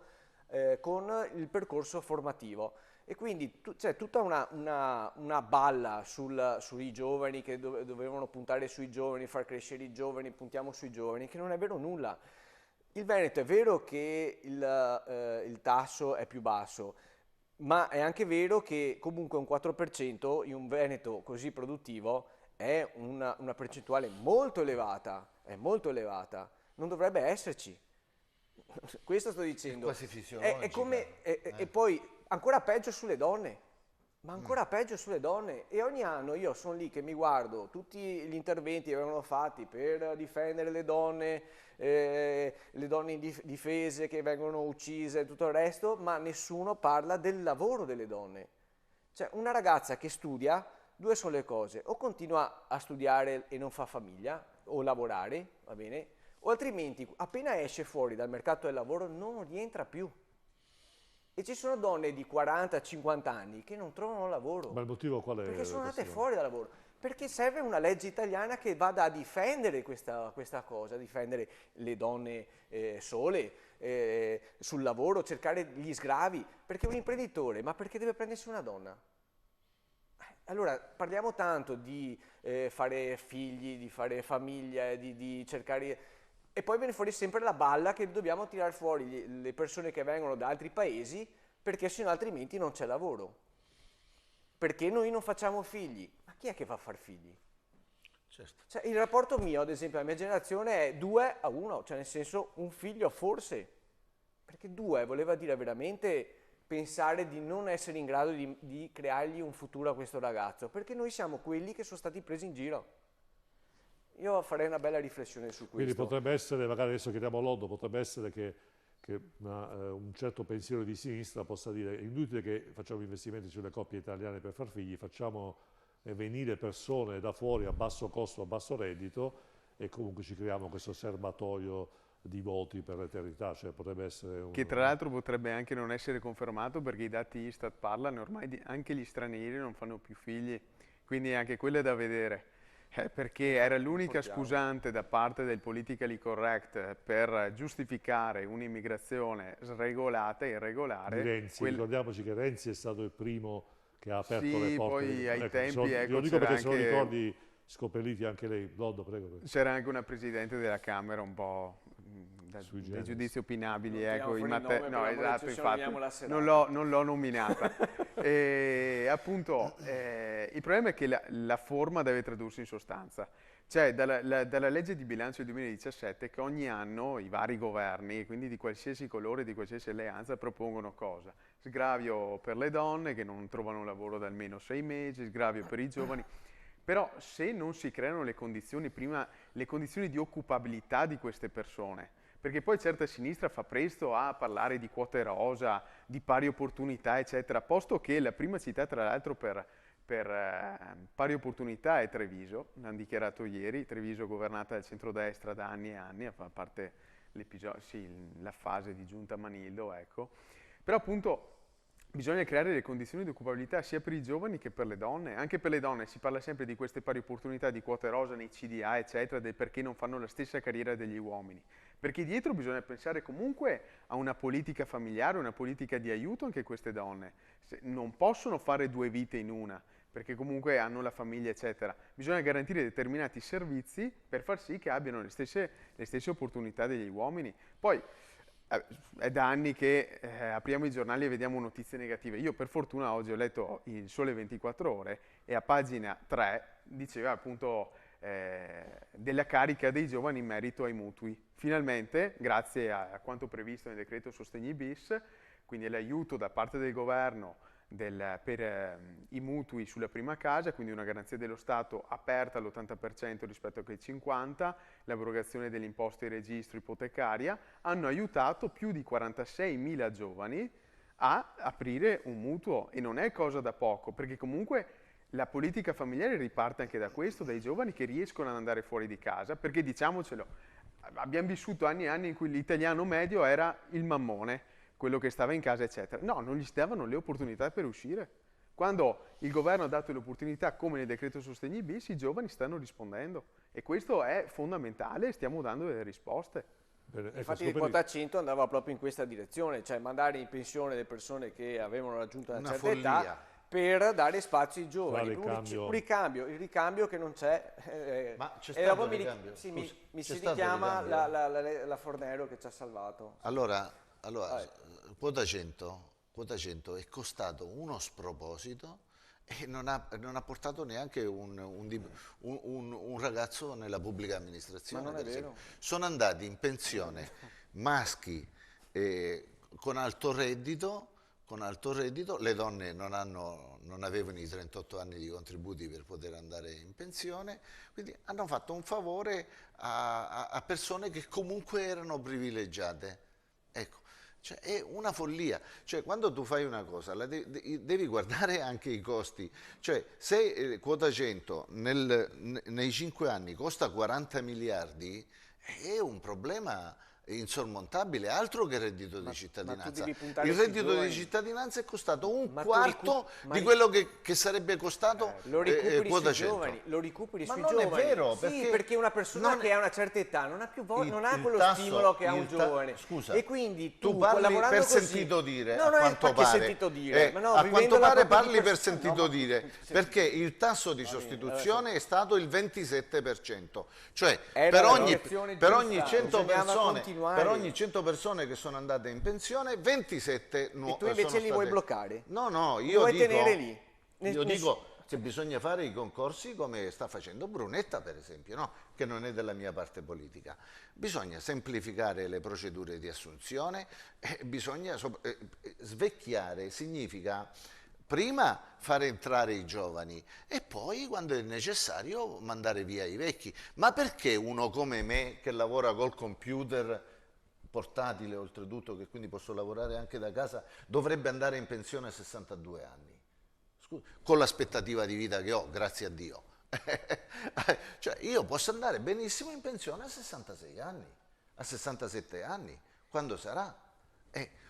con il percorso formativo. E quindi c'è tutta una balla sui giovani, che dovevano puntare sui giovani, far crescere i giovani, puntiamo sui giovani, che non è vero nulla. Il Veneto è vero che il tasso è più basso, ma è anche vero che comunque un 4% in un Veneto così produttivo è una percentuale molto elevata, è molto elevata, non dovrebbe esserci. Questo sto dicendo. Quasi fisiologico. E poi ancora peggio sulle donne, ma ancora peggio sulle donne. E ogni anno io sono lì che mi guardo tutti gli interventi che vengono fatti per difendere le donne indifese che vengono uccise e tutto il resto, ma nessuno parla del lavoro delle donne. Cioè, una ragazza che studia, due sono le cose: o continua a studiare e non fa famiglia, o lavorare, va bene, o altrimenti appena esce fuori dal mercato del lavoro non rientra più. E ci sono donne di 40-50 anni che non trovano lavoro. Ma il motivo qual è? Perché sono andate fuori dal lavoro. Perché serve una legge italiana che vada a difendere questa cosa, difendere le donne sole, sul lavoro, cercare gli sgravi. Perché un imprenditore, ma perché deve prendersi una donna? Allora, parliamo tanto di fare figli, di fare famiglia, di cercare... E poi viene fuori sempre la balla che dobbiamo tirare fuori le persone che vengono da altri paesi, perché sennò altrimenti non c'è lavoro. Perché noi non facciamo figli? Ma chi è che va a far figli? Certo. Cioè, il rapporto mio, ad esempio, la mia generazione è 2-1, cioè nel senso un figlio forse. Perché 2 voleva dire veramente pensare di non essere in grado di creargli un futuro a questo ragazzo, perché noi siamo quelli che sono stati presi in giro. Io farei una bella riflessione su questo. Quindi potrebbe essere, magari adesso chiediamo Loddo, potrebbe essere che un certo pensiero di sinistra possa dire: è inutile che facciamo investimenti sulle coppie italiane per far figli, facciamo venire persone da fuori a basso costo, a basso reddito, e comunque ci creiamo questo serbatoio di voti per l'eternità. Cioè potrebbe essere Che tra l'altro potrebbe anche non essere confermato, perché i dati Istat parlano, ormai anche gli stranieri non fanno più figli, quindi anche quello è da vedere. Perché era l'unica scusante da parte del politically correct per giustificare un'immigrazione sregolata e irregolare. Di Renzi. Ricordiamoci che Renzi è stato il primo che ha aperto sì, le porte. Poi ai tempi, lo dico perché se lo ricordi, scopelliti anche lei. Loddo, prego. C'era anche una presidente della Camera un po' dei giudizi opinabili, ecco, no, esatto, infatti non l'ho nominata. E appunto il problema è che la forma deve tradursi in sostanza. Cioè dalla legge di bilancio del 2017 che ogni anno i vari governi, quindi di qualsiasi colore, di qualsiasi alleanza, propongono cosa? Sgravio per le donne che non trovano lavoro da almeno 6 mesi, sgravio per i giovani. Però se non si creano le condizioni, prima le condizioni di occupabilità di queste persone, perché poi certa sinistra fa presto a parlare di quote rosa, di pari opportunità, eccetera, posto che la prima città, tra l'altro, per pari opportunità è Treviso, l'hanno dichiarato ieri. Treviso governata dal centrodestra da anni e anni, a parte la fase di giunta Manildo, ecco. Però appunto bisogna creare le condizioni di occupabilità sia per i giovani che per le donne. Anche per le donne si parla sempre di queste pari opportunità, di quote rosa nei CDA, eccetera, del perché non fanno la stessa carriera degli uomini. Perché dietro bisogna pensare comunque a una politica familiare, una politica di aiuto anche a queste donne. Non possono fare 2 vite in una, perché comunque hanno la famiglia, eccetera. Bisogna garantire determinati servizi per far sì che abbiano le stesse opportunità degli uomini. Poi è da anni che apriamo i giornali e vediamo notizie negative. Io per fortuna oggi ho letto il Sole 24 Ore e a pagina 3 diceva appunto della carica dei giovani in merito ai mutui. Finalmente, grazie a quanto previsto nel decreto Sostegni bis, quindi l'aiuto da parte del governo per i mutui sulla prima casa, quindi una garanzia dello Stato aperta all'80% rispetto ai 50%, l'abrogazione dell'imposta di registro ipotecaria, hanno aiutato più di 46.000 giovani a aprire un mutuo, e non è cosa da poco, perché comunque la politica familiare riparte anche da questo, dai giovani che riescono ad andare fuori di casa, perché diciamocelo, abbiamo vissuto anni e anni in cui l'italiano medio era il mammone, quello che stava in casa, eccetera. No, non gli si davano le opportunità per uscire. Quando il governo ha dato le opportunità, come nel decreto Sostegni bis, i giovani stanno rispondendo. E questo è fondamentale, stiamo dando delle risposte. Bene, ecco, Infatti il scopri- quota 100 andava proprio in questa direzione, cioè mandare in pensione le persone che avevano raggiunto una Una certa follia. età per dare spazio ai giovani. Fare Un ricambio, il ricambio che non c'è. Ma c'è e stato dopo il ricambio? sì, Scusa, mi c'è si stato il richiama ricambio? la Fornero che ci ha salvato. Allora, Vai. quota 100 è costato uno sproposito e non ha portato neanche un ragazzo nella pubblica amministrazione. Ma non è per esempio. vero. Sono andati in pensione maschi con alto reddito, le donne non avevano i 38 anni di contributi per poter andare in pensione, quindi hanno fatto un favore a persone che comunque erano privilegiate. Ecco, cioè, è una follia. Cioè, quando tu fai una cosa, devi guardare anche i costi. Cioè, se quota 100 nei 5 anni costa 40 miliardi, è un problema insormontabile, altro che il reddito di cittadinanza. devi puntare Il sui reddito giovani. di cittadinanza è costato un Ma tu quarto ma di quello che sarebbe costato lo recuperi quota sui 100. giovani, lo recuperi Ma sui non giovani. è vero, Sì, perché una persona non- che ha una certa età non ha più non ha il quello tasso- stimolo che ha un il giovane. Scusa, e quindi tu tu parli lavorando per così, sentito dire, no, a non è quanto perché pare. sentito dire, ma no, a quanto vivendola pare proprio parli di per sentito no, dire, sì. perché il tasso di sostituzione è stato il 27%, cioè Era per la ogni, direzione per giusta, ogni 100 bisognava persone, continuare. per ogni 100 persone che sono andate in pensione, 27 E tu invece li vuoi bloccare? No, no, Li io vuoi dico, tenere lì? io dico che bisogna fare i concorsi come sta facendo Brunetta, per esempio, no? Che non è della mia parte politica. Bisogna semplificare le procedure di assunzione, bisogna svecchiare, significa prima far entrare i giovani e poi, quando è necessario, mandare via i vecchi. Ma perché uno come me, che lavora col computer portatile oltretutto, che quindi posso lavorare anche da casa, dovrebbe andare in pensione a 62 anni? Con l'aspettativa di vita che ho, grazie a Dio. Cioè, io posso andare benissimo in pensione a 66 anni, a 67 anni, quando sarà.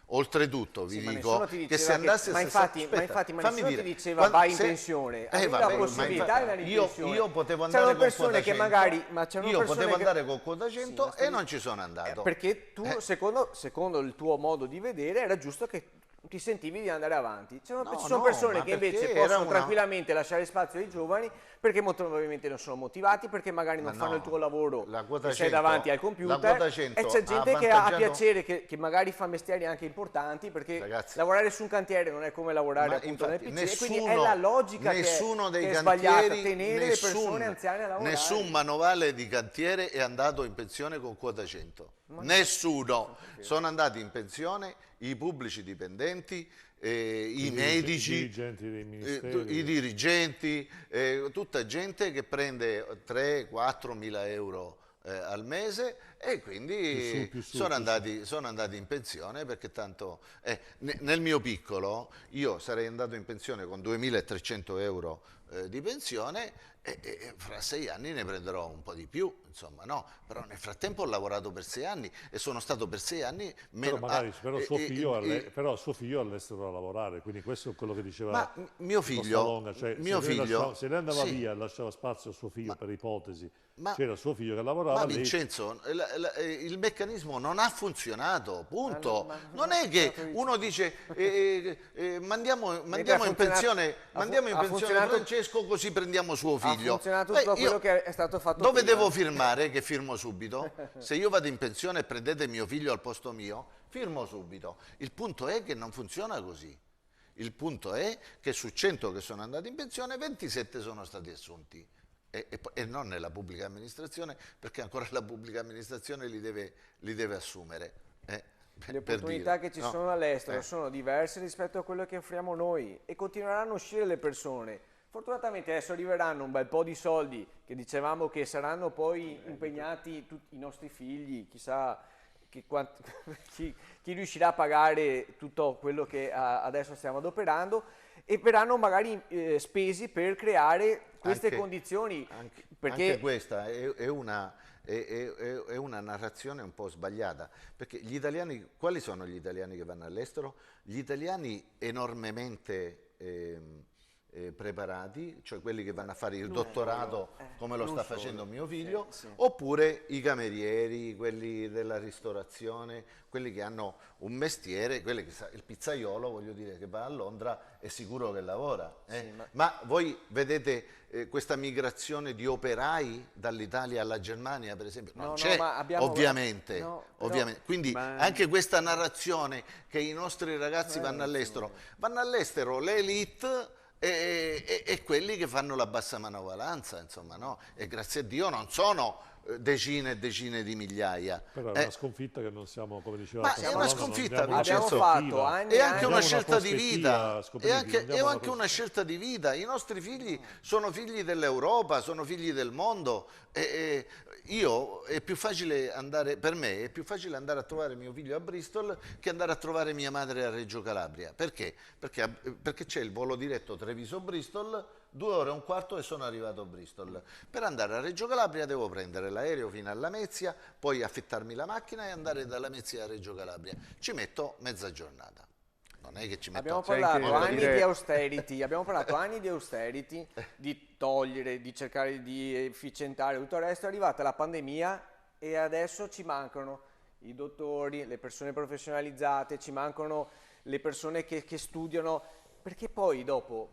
Oltretutto vi Sì, ma dico nessuno ti che se diceva andassi ma a 60 infatti, ma fammi nessuno dire, ti diceva quando- vai in se- pensione, avevi la vabbè, ma possibilità di andare in io pensione. potevo andare C'erano con persone quota che 100, magari, ma c'erano io persone potevo che- andare con quota 100 Sì, ma stavi- e non ci sono andato. perché tu, secondo il tuo modo di vedere, era giusto che ti sentivi di andare avanti. Ci sono No, persone ma che invece perché era possono una- tranquillamente lasciare spazio ai giovani perché molto probabilmente non sono motivati, perché magari non Ma fanno no, il tuo lavoro la quota e sei 100 davanti al la computer, quota 100 e c'è ha gente che ha avvantaggiato- piacere, che magari fa mestieri anche importanti, perché Ragazzi, lavorare su un cantiere non è come lavorare ma appunto nel infatti PC, e quindi è la logica nessuno che dei è sbagliata, cantieri, tenere le persone anziane a lavorare. nessun manovale di cantiere è andato in pensione con quota 100. Nessuno. Sono andati in pensione i pubblici dipendenti, i medici, i dirigenti dei ministeri. i dirigenti, tutta gente che prende 3-4 mila euro al mese e quindi Più su, sono più su. andati in pensione, perché tanto nel mio piccolo io sarei andato in pensione con 2.300 euro di pensione e fra 6 anni ne prenderò un po' di più, insomma, no, però nel frattempo ho lavorato per 6 anni e sono stato per 6 anni Però magari però suo figlio è all'estero a lavorare, quindi questo è quello che diceva ma mio Costa figlio, Longa, cioè, mio figlio, se lei andava sì. via e lasciava spazio a suo figlio per ipotesi, ma- c'era suo figlio che lavorava, Ma lei Vincenzo, il meccanismo non ha funzionato, punto. Ma non è che uno dice mandiamo in funzionato- pensione, ha mandiamo in fu- ha pensione funzionato- Francesco, così prendiamo suo Ha figlio. funzionato Beh, tutto quello io che è stato fatto dove prima. devo firmare? Che firmo subito? Se io vado in pensione e prendete mio figlio al posto mio, firmo subito. Il punto è che non funziona così. Il punto è che su 100 che sono andati in pensione, 27 sono stati assunti. E non nella pubblica amministrazione, perché ancora la pubblica amministrazione li deve assumere. Le opportunità che ci sono all'estero sono diverse rispetto a quello che offriamo noi, e continueranno a uscire le persone. Fortunatamente adesso arriveranno un bel po' di soldi che dicevamo che saranno poi impegnati tutti i nostri figli, chissà chi riuscirà a pagare tutto quello che adesso stiamo adoperando, e verranno magari spesi per creare queste condizioni. Anche questa è una narrazione un po' sbagliata, perché gli italiani, quali sono gli italiani che vanno all'estero? Gli italiani enormemente preparati, cioè quelli che vanno a fare il dottorato come lo non sta solo. facendo mio figlio, Sì. oppure i camerieri, quelli della ristorazione, quelli che hanno un mestiere, quelli che il pizzaiolo, voglio dire, che va a Londra è sicuro che lavora. Sì, Ma voi vedete questa migrazione di operai dall'Italia alla Germania, per esempio? Non No, c'è, ma abbiamo- ovviamente. no, però- ovviamente. Quindi anche questa narrazione che i nostri ragazzi vanno all'estero l'elite e quelli che fanno la bassa manovalanza, insomma, no? E grazie a Dio non sono decine e decine di migliaia. Però è una sconfitta che non siamo, come diceva Ma la è persona, una non sconfitta, abbiamo Abbiamo Vincenzo. fatto anni È e anche anni- una Abbiamo scelta di vita, prospettiva, è scoprire, anche, andiamo alla una scelta di vita. I nostri figli sono figli dell'Europa, sono figli del mondo. È più facile andare, per me è più facile andare a trovare mio figlio a Bristol che andare a trovare mia madre a Reggio Calabria. Perché? Perché c'è il volo diretto Treviso-Bristol, 2 ore e un quarto e sono arrivato a Bristol. Per andare a Reggio Calabria devo prendere l'aereo fino alla Lamezia, poi affittarmi la macchina e andare dalla Lamezia a Reggio Calabria. Ci metto mezza giornata. Non è che ci metto... Abbiamo C'è parlato anche da anni dire- di austerity, abbiamo parlato anni di austerity, di togliere, di cercare di efficientare tutto il resto. È arrivata la pandemia e adesso ci mancano i dottori, le persone professionalizzate, ci mancano le persone che studiano, perché poi dopo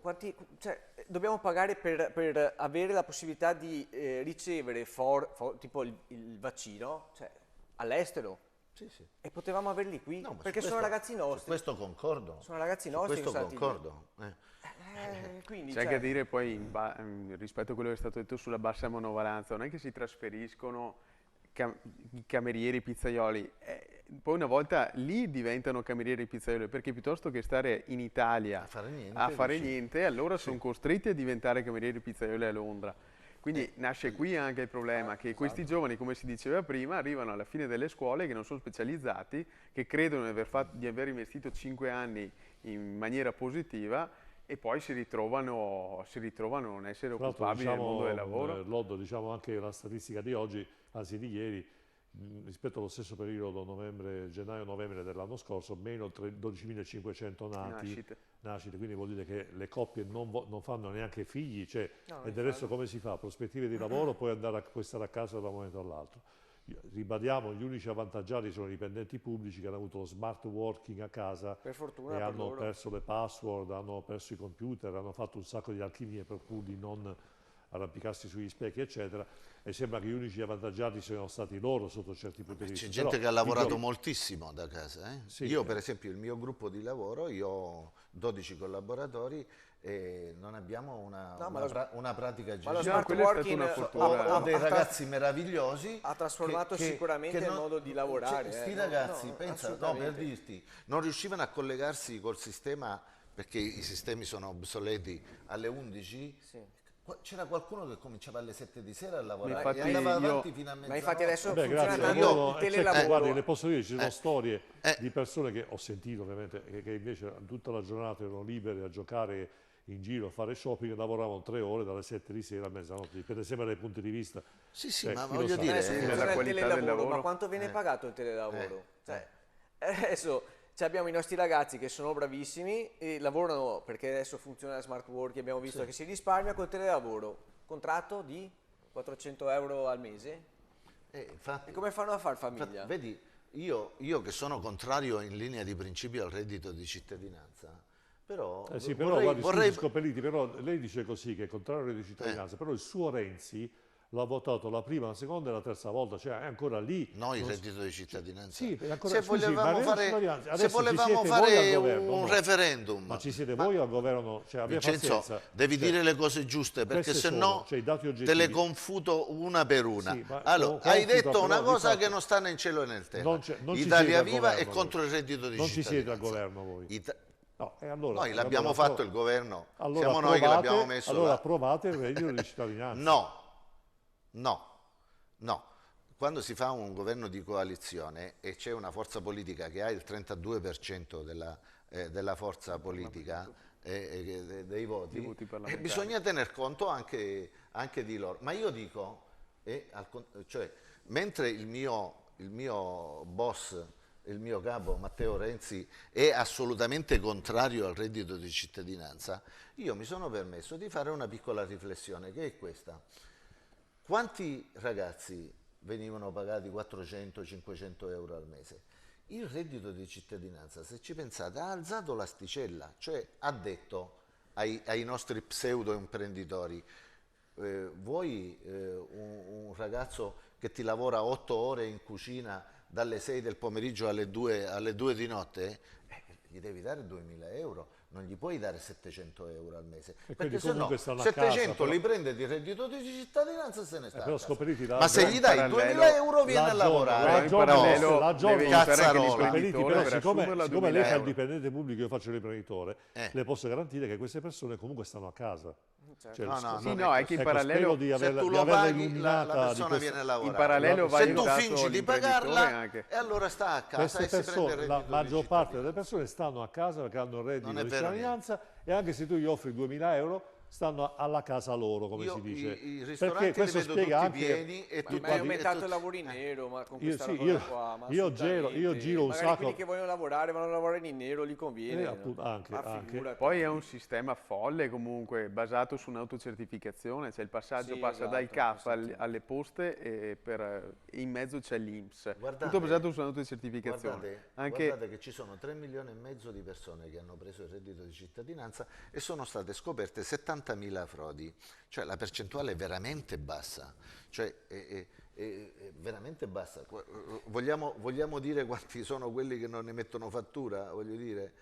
dobbiamo pagare per avere la possibilità di ricevere tipo il vaccino, cioè, all'estero. Sì, sì. E potevamo averli qui, No, ma su perché sono questo- ragazzi Su nostri. questo concordo. Sono ragazzi Su nostri che questo sono stati lì. concordo. Quindi, C'è anche a dire poi, rispetto a quello che è stato detto sulla bassa manovalanza, non è che si trasferiscono i camerieri, i pizzaioli, poi una volta lì diventano camerieri e pizzaioli, perché piuttosto che stare in Italia A fare niente, allora sono costretti a diventare camerieri e pizzaioli a Londra. Quindi nasce qui anche il problema che questi giovani, come si diceva prima, arrivano alla fine delle scuole che non sono specializzati, che credono di aver investito 5 anni in maniera positiva e poi si ritrovano a non essere Tra l'altro, occupabili nel mondo del lavoro. Loddo, diciamo anche la statistica di oggi, anzi di ieri, rispetto allo stesso periodo gennaio-novembre dell'anno scorso, meno 12.500 nascite, quindi vuol dire che le coppie non fanno neanche figli, cioè, e del resto come si fa? Prospettive di lavoro, poi andare a stare a casa da un momento all'altro. Ribadiamo, gli unici avvantaggiati sono i dipendenti pubblici che hanno avuto lo smart working a casa per fortuna e per hanno loro. perso le password, hanno perso i computer, hanno fatto un sacco di alchimie per pur di non arrampicarsi sugli specchi, eccetera, e sembra che gli unici avvantaggiati siano stati loro sotto certi punti di vista. C'è gente Però che ha lavorato i giochi- moltissimo da casa. Sì. Io, per esempio, il mio gruppo di lavoro, io ho 12 collaboratori e non abbiamo una pratica Ma lo gestita. smart quella è stata working una fortuna. Ho dei ragazzi meravigliosi. ha trasformato sicuramente il modo di lavorare, Questi no, ragazzi, no, pensa, no, assolutamente. per dirti, non riuscivano a collegarsi col sistema perché i sistemi sono obsoleti alle 11. Sì. C'era qualcuno che cominciava alle 7 di sera a lavorare Infatti e andava io- avanti fino a mezzanotte. Ma infatti adesso Beh, funziona grazie al tanto lavoro, il certo, telelavoro. guardi, le posso dire, ci sono storie eh. di persone che ho sentito ovviamente, che invece tutta la giornata erano libere a giocare in giro, a fare shopping, e lavoravano 3 ore dalle 7 di sera a mezzanotte, dipende sempre dai punti di vista. Sì, Cioè, ma chi lo voglio sa? dire, Adesso funziona la il qualità del telelavoro, lavoro. ma quanto viene pagato il telelavoro? Cioè, adesso abbiamo i nostri ragazzi che sono bravissimi e lavorano perché adesso funziona la smart working, abbiamo visto che si risparmia col telelavoro. Contratto di 400 euro al mese? infatti, E come fanno a far famiglia? vedi, io che sono contrario in linea di principio al reddito di cittadinanza, però, Sì, però vorrei, guardi, vorrei- scusi Scopelliti, però lei dice così che è contrario alla cittadinanza, però il suo Renzi l'ha votato la prima, la seconda e la terza volta, cioè è ancora lì. no, il Non- reddito di cittadinanza. Sì, è ancora, se scusi, volevamo ma fare, cittadinanza, se adesso ci volevamo siete voi fare al governo, un no? referendum, Ma ci siete voi al governo, cioè abbia Vincenzo, pazienza. devi Cioè, dire le cose giuste perché queste se sono, no cioè, i dati te oggettivi. le confuto una per una. Sì, ma Allora, no, hai confuto, detto una però, cosa di fatto- che non sta né in cielo né nel terra. Non ci Italia siete al Viva è governo contro voi. il reddito di Non ci siete al cittadinanza. governo voi. Ita- No, e allora, Noi l'abbiamo allora, fatto il governo, allora siamo noi che approvate- l'abbiamo messo allora là. approvate il reddito di cittadinanza. No. Quando si fa un governo di coalizione e c'è una forza politica che ha il 32% della forza politica dei voti, voti parlamentari. bisogna tener conto anche di loro. Ma io dico, cioè, mentre il mio boss il mio capo Matteo Renzi è assolutamente contrario al reddito di cittadinanza, io mi sono permesso di fare una piccola riflessione, che è questa. Quanti ragazzi venivano pagati 400-500 euro al mese? Il reddito di cittadinanza, se ci pensate, ha alzato l'asticella, cioè ha detto ai nostri pseudo imprenditori, vuoi un ragazzo che ti lavora 8 ore in cucina dalle 6 del pomeriggio alle 2 di notte? Gli devi dare 2.000 euro, non gli puoi dare 700 euro al mese, perché se no 700 li prende di reddito di cittadinanza e se ne sta a casa. Ma se gli dai 2.000 euro viene a lavorare. Siccome lei fa il dipendente pubblico, io faccio l'imprenditore, le posso garantire che queste persone comunque stanno a casa. Certo. È che in parallelo se tu lo paghi la persona viene a lavorare. In parallelo va se tu fingi di pagarla e allora sta a casa e si prende il reddito. La maggior parte delle persone stanno a casa perché hanno il reddito di cittadinanza e anche se tu gli offri 2.000 euro stanno alla casa loro, come si dice. I ristoranti li vedo tutti pieni e ma è aumentato il lavoro in nero, ma con questa roba qua, ma io giro un magari sacco. quelli che vogliono lavorare vanno a lavorare in nero, gli conviene. Appunto, anche. Poi è un sistema folle comunque, basato su un'autocertificazione, cioè il passaggio passa dal CAF alle poste e in mezzo c'è l'INPS. Tutto basato su un'autocertificazione. Guardate che ci sono 3 milioni e mezzo di persone che hanno preso il reddito di cittadinanza e sono state scoperte 70.000 frodi, cioè la percentuale è veramente bassa, cioè è veramente bassa. Vogliamo dire quanti sono quelli che non emettono fattura? Voglio dire,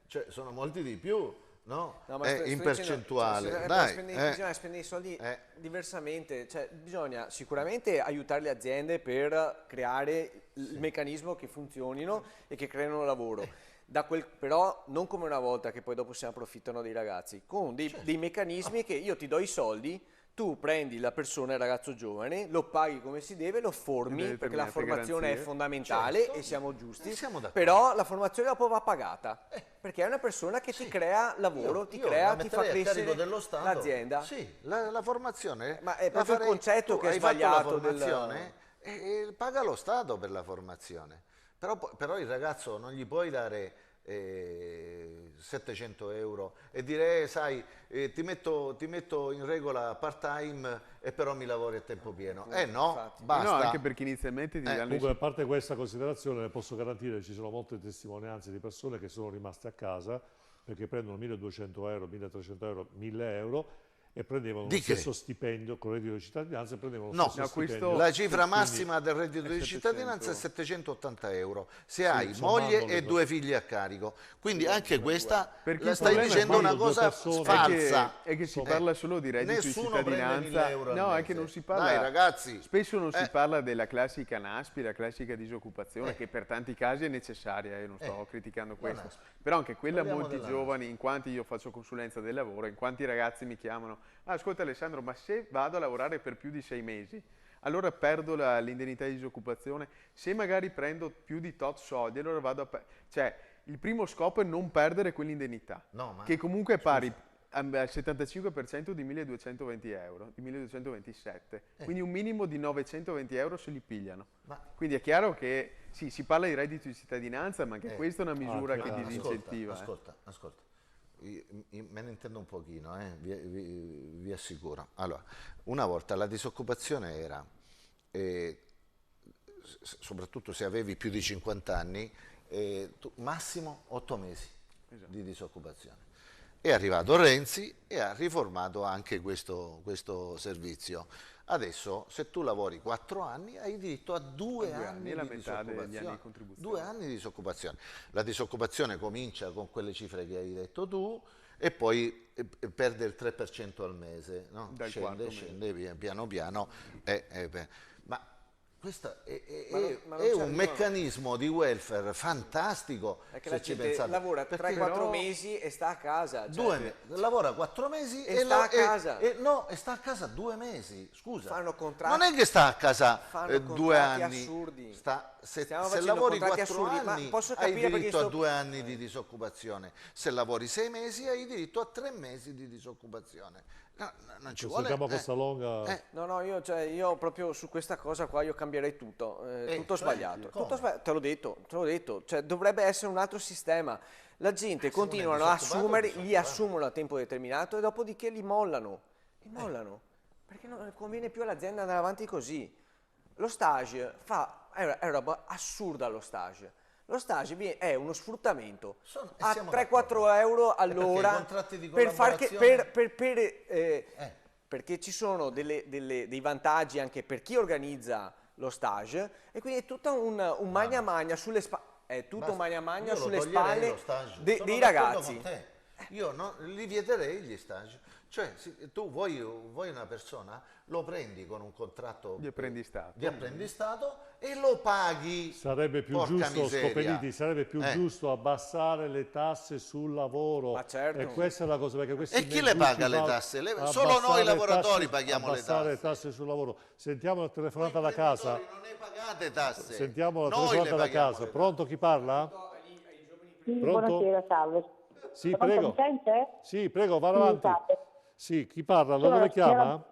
cioè sono molti di più, no? In percentuale. Bisogna spendere i soldi diversamente, cioè bisogna sicuramente aiutare le aziende per creare il meccanismo che funzionino e che creino lavoro. Però non come una volta che poi dopo se ne approfittano dei ragazzi, con dei meccanismi che io ti do i soldi, tu prendi la persona, il ragazzo giovane, lo paghi come si deve, lo formi, perché la formazione è fondamentale e siamo giusti, però la formazione dopo va pagata, perché è una persona che ti crea lavoro, ti fa crescere l'azienda. Sì, la formazione. Ma è proprio il concetto che è sbagliato. Paga lo Stato per la formazione. Però il ragazzo non gli puoi dare 700 euro e dire sai ti metto in regola part time e però mi lavori a tempo pieno. No, basta. No, anche perché inizialmente ti danno comunque, a parte questa considerazione, posso garantire che ci sono molte testimonianze di persone che sono rimaste a casa perché prendono 1.200 euro, 1.300 euro, 1.000 euro e prendevano lo stesso stipendio con il reddito di cittadinanza, prendevano lo stesso stipendio. La cifra massima del reddito di cittadinanza è 780 euro se hai moglie e 2 figli a carico, quindi anche questa la stai dicendo una cosa falsa. È che si parla solo di reddito di cittadinanza, è che non si parla. Dai ragazzi, spesso non si parla della classica NASPI, la classica disoccupazione che per tanti casi è necessaria, io non sto criticando questo, però anche quella molti giovani, in quanti io faccio consulenza del lavoro, in quanti ragazzi mi chiamano: ascolta Alessandro, ma se vado a lavorare per più di 6 mesi, allora perdo l'indennità di disoccupazione, se magari prendo più di tot soldi, allora vado cioè, il primo scopo è non perdere quell'indennità, che comunque è pari al 75% di 1.220 euro, di 1.227, quindi un minimo di 920 euro se li pigliano. Quindi è chiaro che sì, si parla di reddito di cittadinanza, ma anche questa è una misura che disincentiva. Ascolta. Me ne intendo un pochino, vi assicuro. Allora, una volta la disoccupazione era, soprattutto se avevi più di 50 anni, massimo 8 mesi di disoccupazione. È arrivato Renzi e ha riformato anche questo servizio. Adesso, se tu lavori 4 anni, hai diritto a 2 anni di disoccupazione. 2 anni di disoccupazione. La disoccupazione comincia con quelle cifre che hai detto tu e poi perde il 3% al mese. No? Scende piano piano. Ma questo è un meccanismo di welfare fantastico. Perché la gente lavora 3-4 mesi e sta a casa. Lavora 4 mesi e sta a casa. E sta a casa 2 mesi. Scusa, fanno contratti, non è che sta a casa 2 anni. Assurdi. Se lavori 4 anni hai diritto a 2 anni di disoccupazione. Se lavori 6 mesi hai diritto a 3 mesi di disoccupazione. No, non ci Se vuole. sentiamo Costa Longa... No, io proprio su questa cosa qua io cambierei tutto, tutto sbagliato. come? Te l'ho detto, cioè dovrebbe essere un altro sistema. La gente Simone, continuano a disoccupato, assumere, li disoccupato. assumono a tempo determinato e dopodiché li mollano. Perché non conviene più all'azienda andare avanti così. Lo stage è roba assurda lo stage. Lo stage è uno sfruttamento a siamo 3-4 euro perché i all'ora contratti di per far che, collaborazione- perché ci sono dei vantaggi anche per chi organizza lo stage e quindi è tutto un magna magna sulle spalle. È tutto un magna magna Io lo sulle toglierei spalle lo stage. Sono dei d'accordo ragazzi. con te. Io li vieterei gli stage. Cioè, tu vuoi una persona, lo prendi con un contratto Di apprendistato. E lo paghi. Sarebbe più Porca giusto, miseria. Scopelliti, sarebbe più giusto abbassare le tasse sul lavoro. Ma certo. E questa è la cosa, perché questi E chi le mezzucci paga le tasse? Solo noi abbassare lavoratori tasse- paghiamo le abbassare tasse. le tasse sul lavoro. Sentiamo la telefonata Voi da casa. imprenditori non ne pagate tasse. Sentiamo la Noi le telefonata da paghiamo casa. le tasse. Pronto, chi parla? Sì, Pronto? buonasera, salve. Sì, Pronto, prego. mi sente? Sì, prego, va Sì, avanti. salve. Sì, chi parla? Da Sono dove la signora- chiama?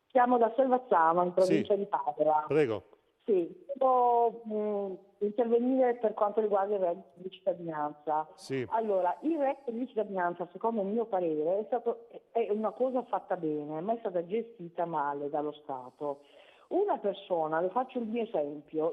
Chiamo da Selvazzano, in provincia Sì. di Padova. Prego. Sì, devo intervenire per quanto riguarda il reddito di cittadinanza. Sì. Allora, il reddito di cittadinanza, secondo il mio parere, è una cosa fatta bene, ma è stata gestita male dallo Stato. Una persona, le faccio il mio esempio,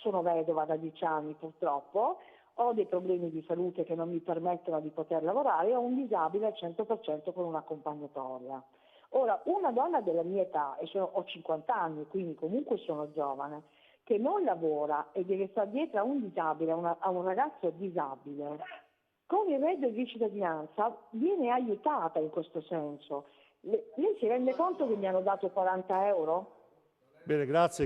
sono vedova da 10 anni purtroppo, ho dei problemi di salute che non mi permettono di poter lavorare e ho un disabile al 100% con un'accompagnatoria. Ora, una donna della mia età, e ho 50 anni, quindi comunque sono giovane, che non lavora e deve stare dietro a un disabile, a un ragazzo disabile, con il reddito di cittadinanza viene aiutata in questo senso. Lei si rende conto che mi hanno dato 40 euro? Bene, grazie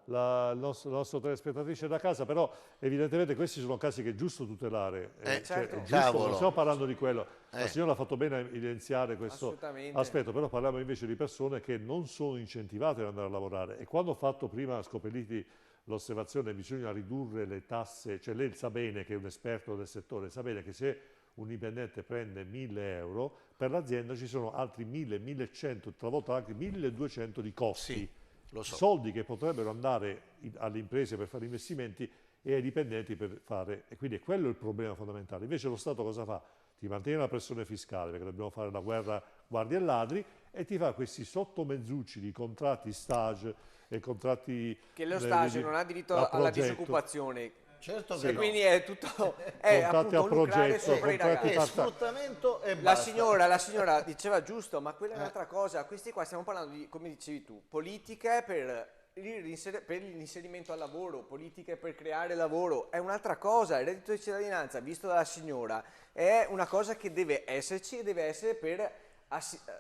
la nostra telespettatrice da casa, però evidentemente questi sono casi che è giusto tutelare. certo. È giusto, Cavolo. non stiamo parlando di quello. La signora ha fatto bene a evidenziare questo Assolutamente. aspetto, però parliamo invece di persone che non sono incentivate ad andare a lavorare. E quando ho fatto prima, Scopelliti, l'osservazione bisogna ridurre le tasse, cioè lei sa bene che è un esperto del settore, sa bene che se un dipendente prende 1.000 euro, per l'azienda ci sono altri 1.000, 1.100, talvolta anche 1.200 di costi. Sì, lo so. Soldi che potrebbero andare alle imprese per fare investimenti e ai dipendenti per fare, e quindi è quello il problema fondamentale. Invece lo Stato cosa fa? Ti mantiene la pressione fiscale, perché dobbiamo fare la guerra guardie e ladri, e ti fa questi sottomezzucci di contratti stage e contratti... Che lo stage non ha diritto a alla progetto. disoccupazione. Certo E che no. quindi è tutto Contratti appunto a lucrare progetto, sopra i contratti ragazzi. È sfruttamento e La basta. signora diceva giusto, ma quella è un'altra cosa. Questi qua stiamo parlando di, come dicevi tu, politiche per l'inserimento al lavoro, politiche per creare lavoro, è un'altra cosa. Il reddito di cittadinanza, visto dalla signora, è una cosa che deve esserci e deve essere per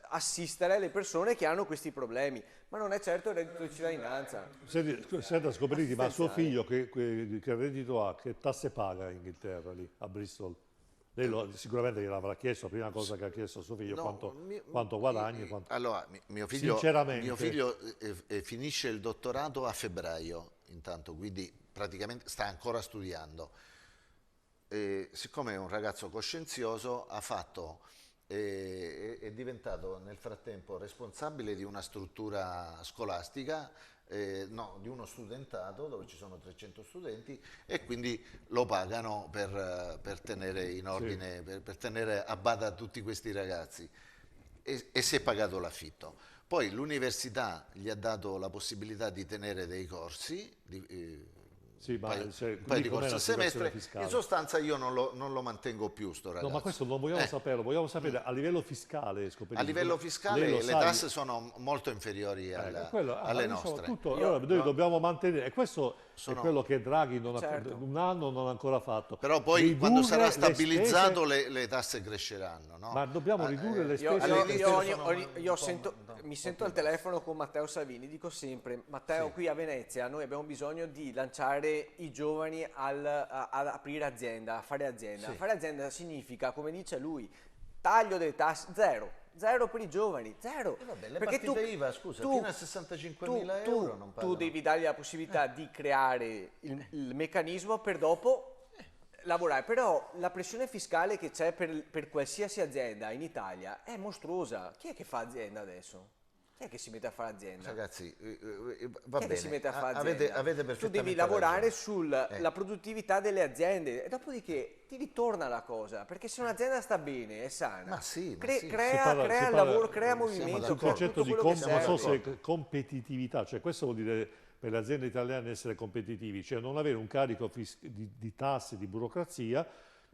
assistere le persone che hanno questi problemi, ma non è certo il reddito di cittadinanza. Senta Scopelliti, ma suo figlio che reddito ha, che tasse paga in Inghilterra, lì, a Bristol? Lei sicuramente gliel'avrà chiesto, la prima cosa che ha chiesto a suo figlio, No, quanto guadagni. Allora, mio figlio, Sinceramente. finisce il dottorato a febbraio, intanto, quindi praticamente sta ancora studiando. Siccome è un ragazzo coscienzioso, è diventato nel frattempo responsabile di una struttura scolastica, di uno studentato dove ci sono 300 studenti, e quindi lo pagano per tenere in ordine, per tenere a bada tutti questi ragazzi, e si è pagato l'affitto. Poi l'università gli ha dato la possibilità di tenere dei corsi, Sì, ma un se- paio lì di com'è corsi la a situazione semestre. fiscale? In sostanza io non lo mantengo più sto ragazzo. No, ma questo non vogliamo saperlo, vogliamo sapere a livello fiscale, Scopelliti. A livello Lei fiscale lo le sa, tasse sono molto inferiori quello, alle insomma, nostre. tutto, allora noi dobbiamo mantenere, e questo è quello che Draghi Certo. un anno non ha ancora fatto. Però poi Ridurre quando sarà le stabilizzato spese, le tasse cresceranno, no? ma dobbiamo ridurre le Io, spese. all'inizio mi sento al telefono con Matteo Salvini, dico sempre, Matteo, qui a Venezia noi abbiamo bisogno di lanciare i giovani ad aprire azienda, a fare azienda. Sì. Fare azienda significa, come dice lui, taglio delle tasse, zero per i giovani, zero. vabbè, le Perché partite IVA, scusa, fino a 65.000 euro non tu pagano. devi dargli la possibilità di creare il meccanismo per dopo lavorare, però la pressione fiscale che c'è per qualsiasi azienda in Italia è mostruosa. Chi è che fa azienda adesso? Chi è che si mette a fare azienda? Ragazzi, va Chi è bene, che si mette a fare avete, azienda? avete Tu perfettamente devi lavorare ragione. sulla produttività delle aziende e dopodiché ti ritorna la cosa, perché se un'azienda sta bene, è sana, Ma sì, ma cre- sì. crea, crea lavoro, crea movimento, d'accordo. il crea concetto tutto di quello che non so serve. se competitività, cioè questo vuol dire per le aziende italiane essere competitivi, cioè non avere un carico di tasse, di burocrazia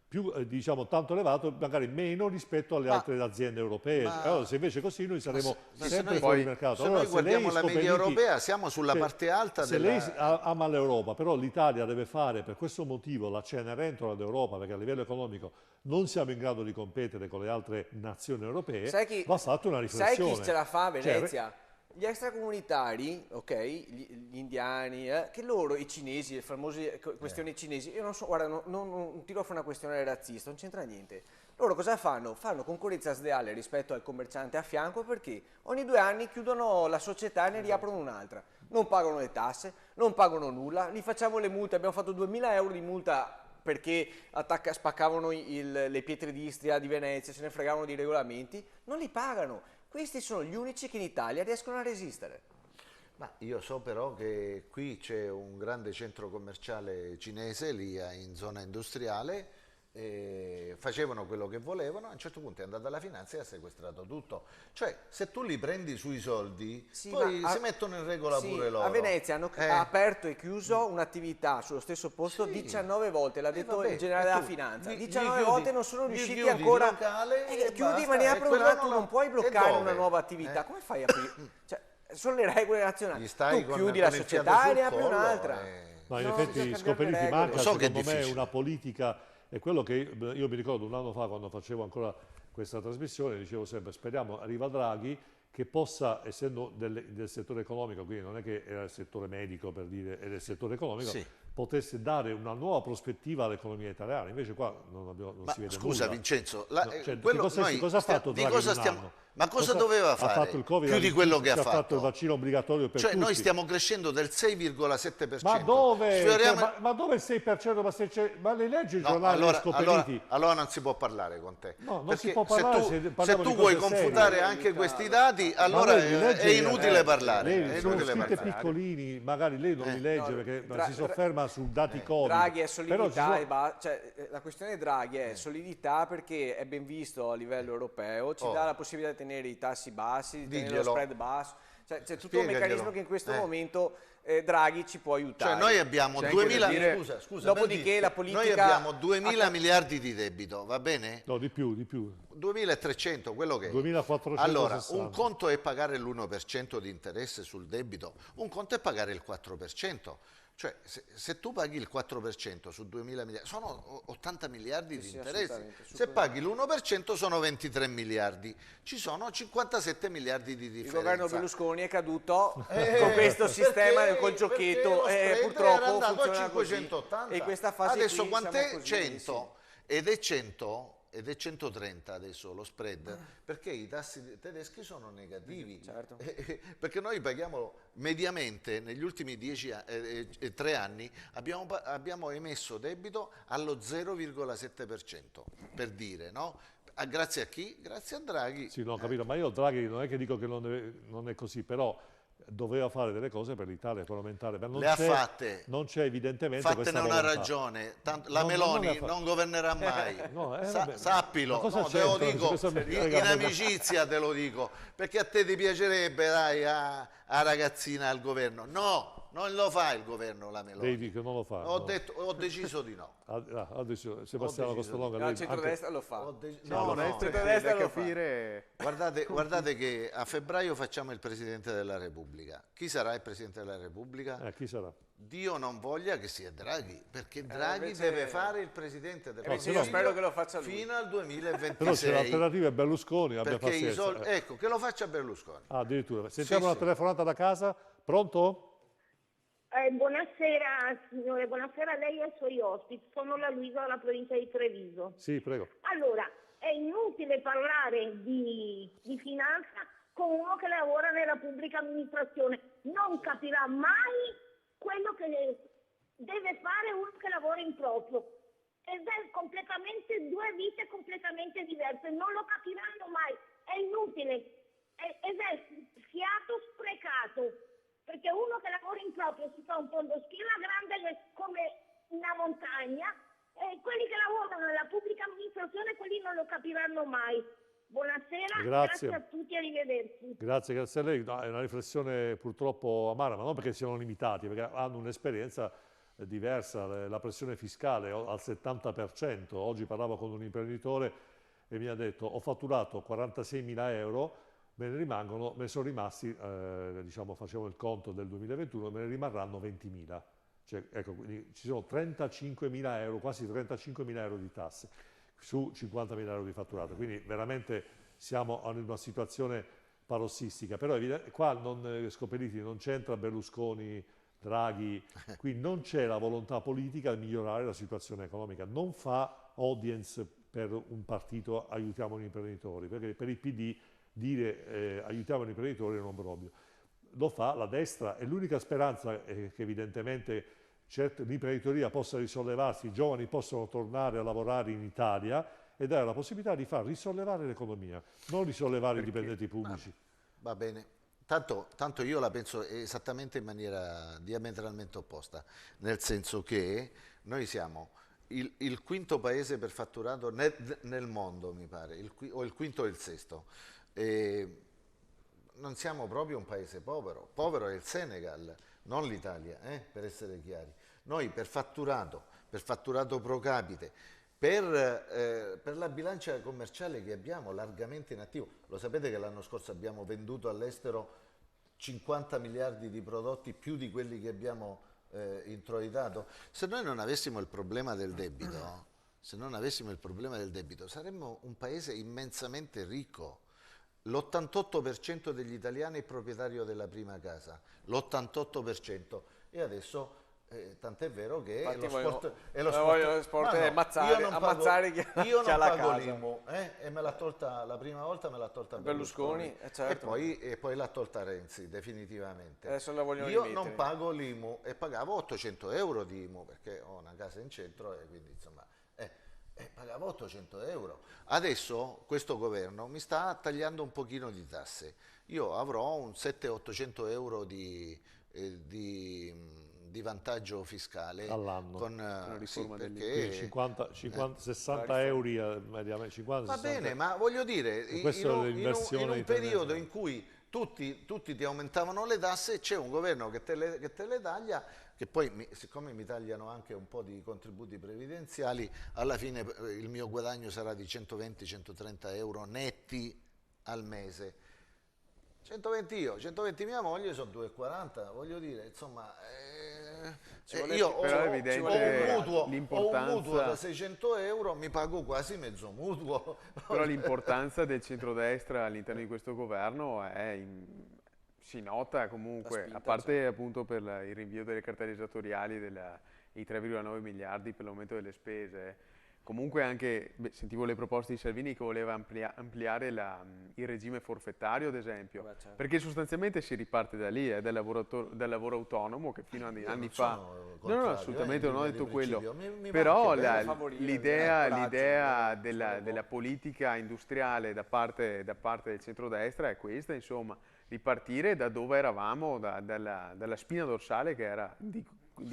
più diciamo tanto elevato, magari meno rispetto alle altre aziende europee. Allora, se invece così noi saremo sempre noi- fuori mercato. Se Allora, noi guardiamo lei la media Scopelliti- europea, siamo sulla cioè, parte alta se della... lei ama l'Europa, però l'Italia deve fare per questo motivo la Cenerentola d'Europa, perché a livello economico non siamo in grado di competere con le altre nazioni europee, va fatta una sai riflessione. chi ce la fa a Cioè, Venezia? Gli extracomunitari, ok, gli indiani, che loro, i cinesi, le famose questioni cinesi, io non so, guarda, non tiro fuori una questione razzista, non c'entra niente. Loro cosa fanno? Fanno concorrenza sleale rispetto al commerciante a fianco perché ogni 2 anni chiudono la società e ne riaprono un'altra. Non pagano le tasse, non pagano nulla, gli facciamo le multe, abbiamo fatto 2000 euro di multa perché spaccavano le pietre d'Istria di Venezia, se ne fregavano di regolamenti, non li pagano. Questi sono gli unici che in Italia riescono a resistere. Ma io so però che qui c'è un grande centro commerciale cinese, lì in zona industriale, e facevano quello che volevano, a un certo punto è andata la finanza e ha sequestrato tutto. Cioè, se tu li prendi sui soldi, poi si mettono in regola pure loro. A Venezia hanno aperto e chiuso un'attività sullo stesso posto 19 volte, l'ha detto il generale della finanza. 19 volte non sono riusciti ancora. Chiudi in maniera programmata, tu non puoi bloccare una nuova attività. Come fai a aprire? Cioè, sono le regole nazionali. Tu chiudi la società e ne apri un'altra. Ma in effetti Scopelliti manca So che è secondo me difficile. una politica, è quello che io mi ricordo un anno fa quando facevo ancora questa trasmissione, dicevo sempre speriamo arriva Draghi che possa, essendo del settore economico, quindi non è che era il settore medico per dire, è del settore economico, Sì. potesse dare una nuova prospettiva all'economia italiana. Invece qua non Ma si vede scusa nulla. Vincenzo, Cioè, quello- cosa ha fatto di Draghi cosa in un stiamo- anno? ma cosa doveva Ha fare? fatto il Covid, Più di quello che ha ha fatto il fatto. vaccino obbligatorio per Cioè tutti. noi stiamo crescendo del 6,7%. Ma dove? Sfioriamo- Cioè, ma dove il 6%? Ma le leggi il giornale allora, Scopelliti? allora non si può parlare con te. No, non Perché si può parlare se se tu, parliamo se tu di vuoi cose confutare serie. anche questi dati, allora Ma lei li legge- è inutile parlare. Lei È sono inutile scritte parlare. piccolini, magari lei non li legge No, perché si sofferma su dati Covid. Draghi è Però ci solidità sono- e cioè, la questione Draghi è solidità perché è ben visto a livello europeo, ci dà la possibilità di tenere i tassi bassi, di tenere lo Diglielo. spread basso, cioè, c'è tutto un Spiegaglielo. meccanismo che in questo momento Draghi ci può aiutare. Cioè noi abbiamo C'è anche da 2000 dire- scusa, Dopodiché Bertizzi, la politica- noi abbiamo 2000 miliardi di debito, va bene? No, di più. 2300, quello che è. 2460. Allora, un conto è pagare l'1% di interesse sul debito, un conto è pagare il 4%. Cioè, se tu paghi il 4% su 2000 miliardi, sono 80 miliardi di interessi. assolutamente, Se paghi l'1% sono 23 miliardi. Ci sono 57 miliardi di il differenza. governo Berlusconi è caduto con questo sistema, col giochetto, perché lo spread purtroppo era andato a funziona così. 580. E questa fase adesso qui quant'è? siamo così, 100 ed è 100 ed è 130 adesso lo spread perché i tassi tedeschi sono negativi. Certo. Perché noi paghiamo mediamente negli ultimi 3 anni abbiamo emesso debito allo 0,7% per dire, no? Grazie a chi? Grazie a Draghi. Sì, no, ho capito, ma io Draghi non è che dico che non è così, però doveva fare delle cose per l'Italia, per aumentare. Ma non Le ha c'è- fatte. Non c'è evidentemente Fattene questa una volontà. ragione, la No, Meloni non le ha non governerà mai. No, vabbè. Sappilo, Ma cosa no, te lo c'entra? dico Cosa mi in frega a me? amicizia te lo dico, perché a te ti piacerebbe dai a ragazzina al governo. No, non lo fa il governo la Meloni. Lei dice che non lo fa. no. Ho deciso di no. Adesso Sebastiano Ho deciso Costolonga, No, lei il centrodestra lo fa. No, no. centrodestra da lo fa. capire... Guardate che a febbraio facciamo il Presidente della Repubblica. Chi sarà il Presidente della Repubblica? chi sarà? Dio non voglia che sia Draghi, perché Draghi invece- deve fare il Presidente del Invece io spero che lo faccia lui. fino al Però se 2026. l'alternativa è Berlusconi, abbia Perché pazienza. ecco, che lo faccia Berlusconi. Addirittura. Sentiamo Sì, una sì. telefonata da casa. Pronto? Buonasera signore, buonasera a lei e ai suoi ospiti. Sono la Luisa dalla provincia di Treviso. Sì, prego. Allora, è inutile parlare di finanza con uno che lavora nella pubblica amministrazione. Non capirà mai quello che deve fare uno che lavora in proprio. ed è completamente due vite completamente diverse, non lo capiranno mai, è inutile ed è fiato sprecato, perché uno che lavora in proprio si fa un fondoschiena grande come una montagna e quelli che lavorano nella pubblica amministrazione quelli non lo capiranno mai. Buonasera, grazie a tutti, arrivederci. Grazie a lei. No, è una riflessione purtroppo amara, ma non perché siano limitati, perché hanno un'esperienza diversa. La pressione fiscale al 70%. Oggi parlavo con un imprenditore e mi ha detto: ho fatturato 46.000 euro, me ne sono rimasti, diciamo, facevo il conto del 2021, me ne rimarranno 20.000. Cioè, ecco, quindi ci sono 35.000 euro, quasi 35.000 euro di tasse su 50.000 euro di fatturato, quindi veramente siamo in una situazione parossistica. Però qua Scopelliti non c'entra Berlusconi, Draghi, qui non c'è la volontà politica di migliorare la situazione economica, non fa audience per un partito aiutiamo gli imprenditori, perché per il PD dire aiutiamo gli imprenditori è un obbrobrio. Lo fa la destra e l'unica speranza è che evidentemente l'imprenditoria possa risollevarsi, i giovani possono tornare a lavorare in Italia e dare la possibilità di far risollevare l'economia, non risollevare i dipendenti pubblici. Va bene, tanto io la penso esattamente in maniera diametralmente opposta, nel senso che noi siamo il quinto paese per fatturato nel mondo, mi pare, o il quinto o il sesto. Non siamo proprio un paese povero, povero è il Senegal, non l'Italia, per essere chiari. Noi per fatturato pro capite, per la bilancia commerciale che abbiamo largamente in attivo, lo sapete che l'anno scorso abbiamo venduto all'estero 50 miliardi di prodotti più di quelli che abbiamo introitato? Se noi non avessimo il problema del debito, saremmo un paese immensamente ricco. L'88% degli italiani è proprietario della prima casa, l'88%, e adesso tant'è vero che lo sport è ammazzare chi ha la casa. L'IMU, e me l'ha tolta la prima volta, me l'ha tolta Berlusconi, certo. e poi l'ha tolta Renzi definitivamente. Adesso la vogliono Io rimettere. non pago l'IMU e pagavo 800 euro di IMU perché ho una casa in centro e quindi insomma pagavo 800 euro. Adesso questo governo mi sta tagliando un pochino di tasse. Io avrò un 700-800 euro di vantaggio fiscale all'anno con una riforma perché 60 euro mediamente, 50, va 60. Bene, ma voglio dire, in un periodo in cui tutti ti aumentavano le tasse, c'è un governo che te le taglia, che poi siccome mi tagliano anche un po' di contributi previdenziali, alla fine il mio guadagno sarà di 120-130 euro netti al mese. 120 io, 120 mia moglie, sono 2,40, voglio dire, insomma, io ho un mutuo da 600 euro, mi pago quasi mezzo mutuo. Però l'importanza del centrodestra all'interno di questo governo si nota comunque, spinta, a parte appunto per il rinvio delle cartelle esattoriali i 3,9 miliardi per l'aumento delle spese. Comunque anche, sentivo le proposte di Salvini che voleva ampliare il regime forfettario, ad esempio, certo. Perché sostanzialmente si riparte da lì, dal lavoro autonomo che fino a anni fa... No, assolutamente non ho detto quello, però l'idea della politica industriale da parte del centrodestra è questa, insomma, ripartire da dove eravamo, dalla spina dorsale che era di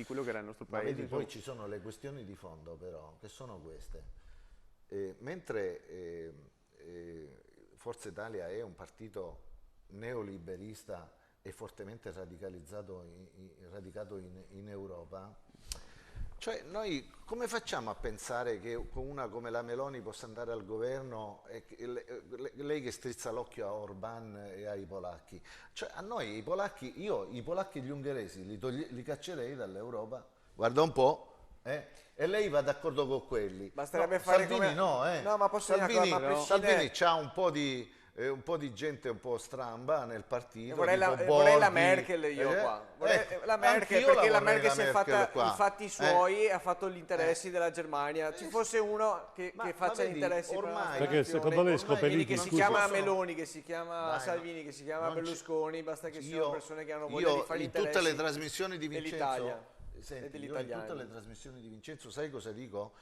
quello che era il nostro paese. Ma vedi, poi ci sono le questioni di fondo però, che sono queste. Mentre Forza Italia è un partito neoliberista e fortemente radicato in Europa, cioè noi come facciamo a pensare che una come la Meloni possa andare al governo, lei che strizza l'occhio a Orban e ai polacchi? Cioè a noi i polacchi e gli ungheresi li caccerei dall'Europa, guarda un po', e lei va d'accordo con quelli. Basterebbe fare Salvini come... no, ma posso Salvini c'ha un po' di gente un po' stramba nel partito. Vorrei la Merkel qua. La Merkel, perché la Merkel si è fatta i fatti suoi e ha fatto gli interessi della Germania. Ci fosse uno che faccia gli interessi ormai, perché secondo lei Scopelliti che si chiama Meloni, che si chiama Salvini, che si chiama Berlusconi, basta che siano persone che hanno voglia di fare gli interessi. Tutte le trasmissioni di Vincenzo, dell'Italia. in tutte le trasmissioni di Vincenzo, sai cosa dico?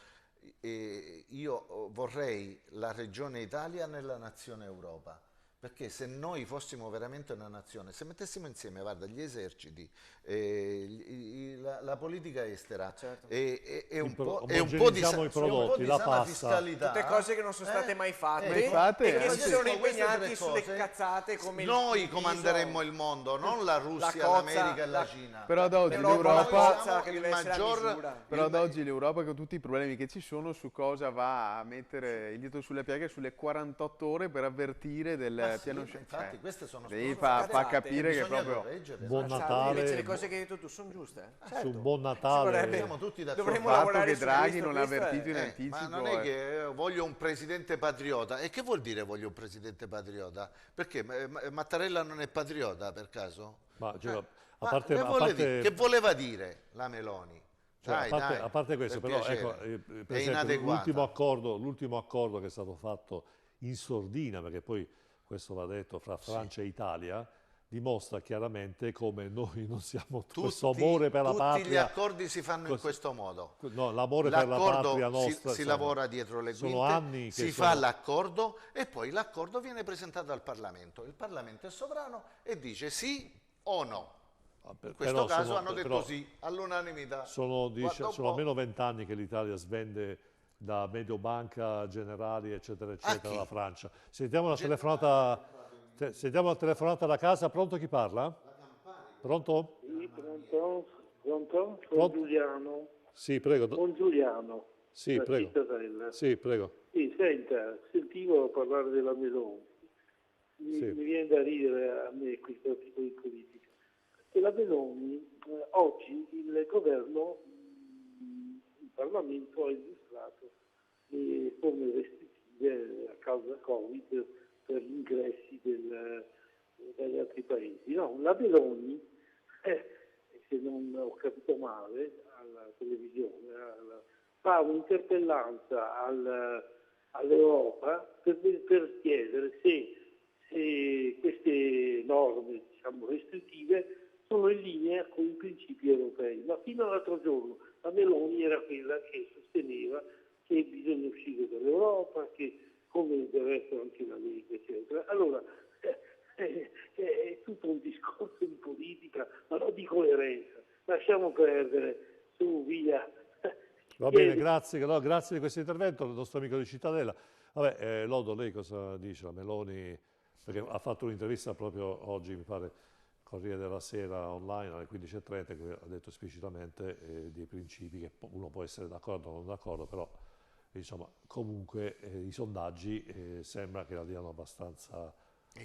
io vorrei la regione Italia nella nazione Europa. Perché se noi fossimo veramente una nazione, se mettessimo insieme, guarda, gli eserciti, la politica estera e un po' di omogenizziamo i prodotti, la sana pasta. fiscalità, Tutte cose che non sono state mai fatte, Infatti, e che si queste sono sono impegnati tre sulle cose. cazzate come noi il comanderemmo riso, il mondo, non la Russia, cozza, l'America e la Cina. Però ad oggi l'Europa, l'Europa... la Noi cozza siamo che il deve essere a maggior- misura. Però ad oggi l'Europa, con tutti i problemi che ci sono, su cosa va a mettere il dito sulle piaghe sulle 48 ore per avvertire del Ah, sì, piano infatti, queste sono Devi cose fa capire che bisogna proprio... correggere. Buon Invece Natale, le cose che hai detto tu sono giuste. su Certo. Buon Ci Natale. vorrebbe- Siamo tutti d'accordo. dovremmo Il fatto lavorare che su Draghi questo, non ha questo è- avvertito in Ma anticipo... non è che voglio un presidente patriota. E che vuol dire voglio un presidente patriota? Perché Mattarella non è patriota per caso? Ma, cioè, a Ma parte, che a vuole parte- dire? Che voleva dire la Meloni? cioè, Dai, a dai, parte questo, per però, piacere. ecco, per È esempio, inadeguata. l'ultimo accordo che è stato fatto in sordina, perché poi questo va detto fra Francia e Italia, dimostra chiaramente come noi non siamo questo amore per la tutti patria. gli accordi si fanno in così- questo modo. No, l'amore per la L'accordo patria nostra. si insomma, lavora dietro le sono quinte, anni che si sono- fa l'accordo e poi l'accordo viene presentato al Parlamento. Il Parlamento è sovrano e dice sì o no. In questo caso hanno detto però sì, all'unanimità. sono Guarda un sono po'. almeno 20 anni che l'Italia svende da Mediobanca, Generali, eccetera, eccetera, chi? alla Francia. Sentiamo una telefonata, sentiamo una telefonata da casa. Pronto, chi parla? Pronto? Sì, pronto? Pronto? Sono Pronto? Giuliano. Sì, prego. Con Giuliano, Sì, da prego. Cittadella. Sì, prego. Sì, senta, sentivo parlare della Meloni. Sì. Mi viene da ridere a me questo tipo di politica. Perché la Meloni, oggi il governo, il Parlamento ha illustrato le forme restrittive a causa Covid per gli ingressi dagli altri paesi. No, la Meloni, se non ho capito male, alla televisione, fa un'interpellanza all'Europa per chiedere se queste norme, diciamo, restrittive sono in linea con i principi europei. Ma fino all'altro giorno la Meloni era quella che sosteneva che bisogna uscire dall'Europa, che come deve essere anche la Lega, eccetera. Allora, è tutto un discorso di politica, ma non di coerenza. Lasciamo perdere, su, via. Va bene, grazie, no, grazie di questo intervento, il nostro amico di Cittadella. Vabbè, Lodo, lei cosa dice? La Meloni, perché ha fatto un'intervista proprio oggi, mi pare, Corriere della Sera online alle 15:30, che ha detto esplicitamente dei principi che uno può essere d'accordo o non d'accordo, però insomma, comunque i sondaggi sembra che la diano abbastanza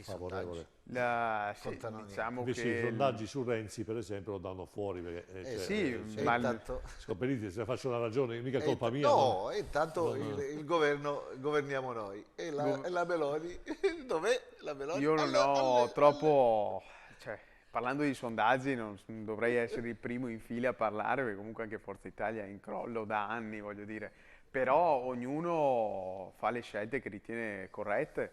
favorevole. Sì, Contano diciamo Invece che i sondaggi su Renzi, per esempio, lo danno fuori perché sì, cioè, ma intanto, Scopelliti, se faccio una ragione, mica colpa mia. no, intanto No. il governo governiamo noi. E la Meloni, dov'è la Meloni? io non ho troppo... Cioè, parlando di sondaggi non dovrei essere il primo in fila a parlare, perché comunque anche Forza Italia è in crollo da anni, voglio dire. Però ognuno fa le scelte che ritiene corrette.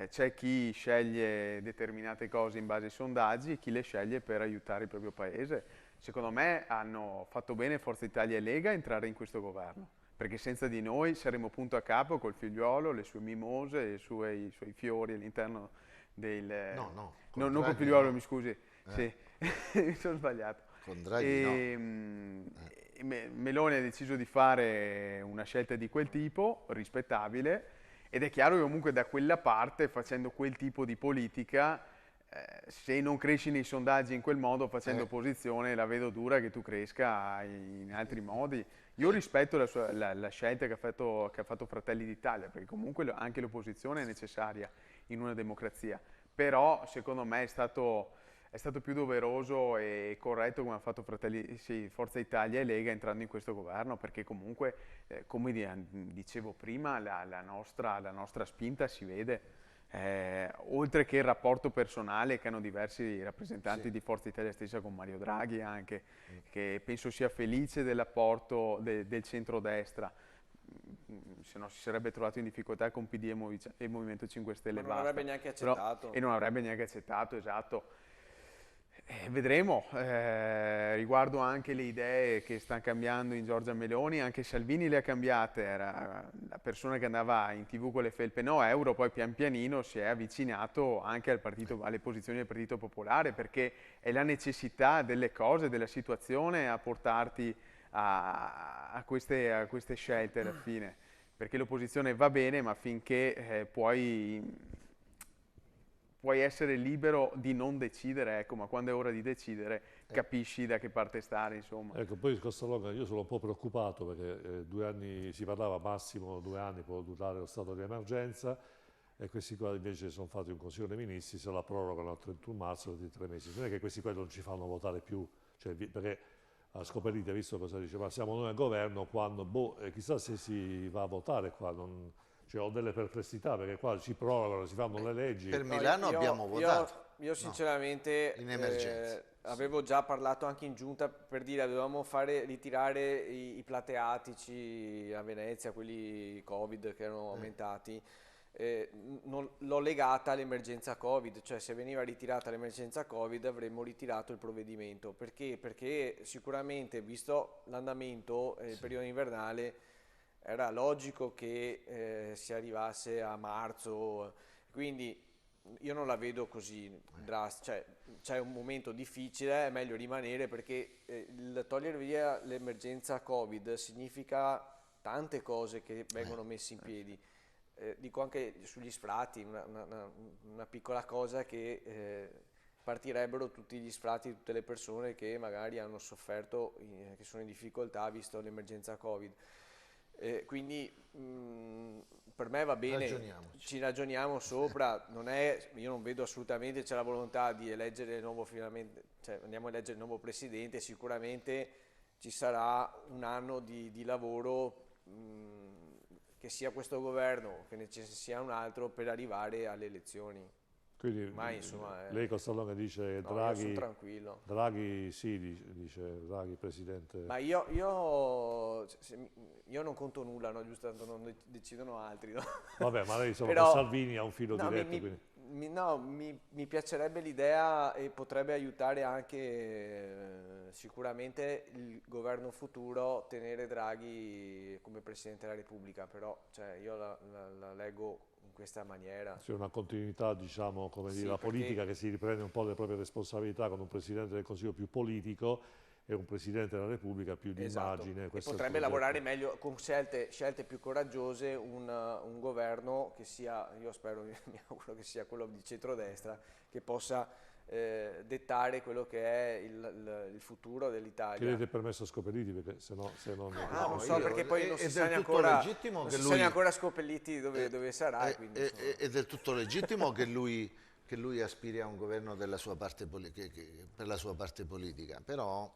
C'è chi sceglie determinate cose in base ai sondaggi e chi le sceglie per aiutare il proprio paese. Secondo me hanno fatto bene Forza Italia e Lega a entrare in questo governo, perché senza di noi saremmo punto a capo col figliuolo, le sue mimose, i suoi fiori all'interno del... No, non col Draghi figliuolo, no. mi scusi, sì, mi sono sbagliato. Con Draghi Meloni ha deciso di fare una scelta di quel tipo, rispettabile, ed è chiaro che comunque da quella parte, facendo quel tipo di politica, se non cresci nei sondaggi in quel modo, facendo opposizione, la vedo dura che tu cresca in altri modi. Io rispetto la scelta che ha fatto Fratelli d'Italia, perché comunque anche l'opposizione è necessaria in una democrazia, però secondo me è stato più doveroso e corretto come ha fatto Forza Italia e Lega entrando in questo governo, perché comunque, come dicevo prima, la nostra spinta si vede. Oltre che il rapporto personale che hanno diversi rappresentanti di Forza Italia stessa con Mario Draghi anche, che penso sia felice dell'apporto del centrodestra, se no si sarebbe trovato in difficoltà con PD e Movimento 5 Stelle. Ma non avrebbe neanche accettato. E non avrebbe neanche accettato, esatto. Vedremo, riguardo anche le idee che stanno cambiando in Giorgia Meloni, anche Salvini le ha cambiate, era la persona che andava in TV con le felpe no euro, poi pian pianino si è avvicinato anche alle posizioni del Partito Popolare, perché è la necessità delle cose, della situazione a portarti a queste scelte alla fine, perché l'opposizione va bene, ma finché puoi essere libero di non decidere, ecco, ma quando è ora di decidere capisci da che parte stare, insomma. Ecco, poi Costalonga, io sono un po' preoccupato perché 2 anni, si parlava massimo 2 anni può durare lo stato di emergenza e questi qua invece sono fatti un Consiglio dei Ministri, se la prorogano al 31 marzo di 3 mesi. Non è che questi qua non ci fanno votare più, cioè, perché a Scoperite, visto cosa dice, ma siamo noi al governo quando, chissà se si va a votare qua, cioè, ho delle perplessità perché qua ci prorogano, si fanno le leggi. Per Milano abbiamo votato. Io sinceramente in emergenza. avevo già parlato anche in giunta per dire dovevamo ritirare i plateatici a Venezia, quelli Covid che erano aumentati. L'ho legata all'emergenza Covid, cioè se veniva ritirata l'emergenza Covid avremmo ritirato il provvedimento. Perché sicuramente, visto l'andamento il periodo invernale, era logico che si arrivasse a marzo, quindi io non la vedo così drastica, cioè c'è un momento difficile, è meglio rimanere perché il togliere via l'emergenza Covid significa tante cose che vengono messe in piedi. Dico anche sugli sfratti, una piccola cosa che partirebbero tutti gli sfratti di tutte le persone che magari hanno sofferto, che sono in difficoltà visto l'emergenza Covid. Quindi per me va bene, ci ragioniamo sopra, io non vedo assolutamente c'è la volontà di eleggere il nuovo, finalmente, cioè andiamo a eleggere il nuovo presidente, sicuramente ci sarà un anno di lavoro, che sia questo governo, che ne sia un altro per arrivare alle elezioni. Quindi lei Costalonga dice no, Draghi, io sono tranquillo. Draghi sì, dice Draghi presidente. Ma io non conto nulla, no? Giusto, tanto non decidono altri. No? Vabbè, ma lei insomma Però, con Salvini ha un filo diretto. Mi piacerebbe l'idea e potrebbe aiutare anche sicuramente il governo futuro tenere Draghi come Presidente della Repubblica, però cioè, io la leggo in questa maniera. C'è una continuità, diciamo, come dire, Sì, la perché politica che si riprende un po' le proprie responsabilità con un Presidente del Consiglio più politico e un Presidente della Repubblica più di immagine. E potrebbe lavorare meglio con scelte più coraggiose, un governo che sia, io spero, mi auguro che sia quello di centrodestra, che possa dettare quello che è il futuro dell'Italia. Chiedete permesso a Scopelliti perché se non... non so, perché poi non si sa neanche ancora Scopelliti dove sarà. È del tutto legittimo che lui aspiri a un governo della sua parte per la sua parte politica, però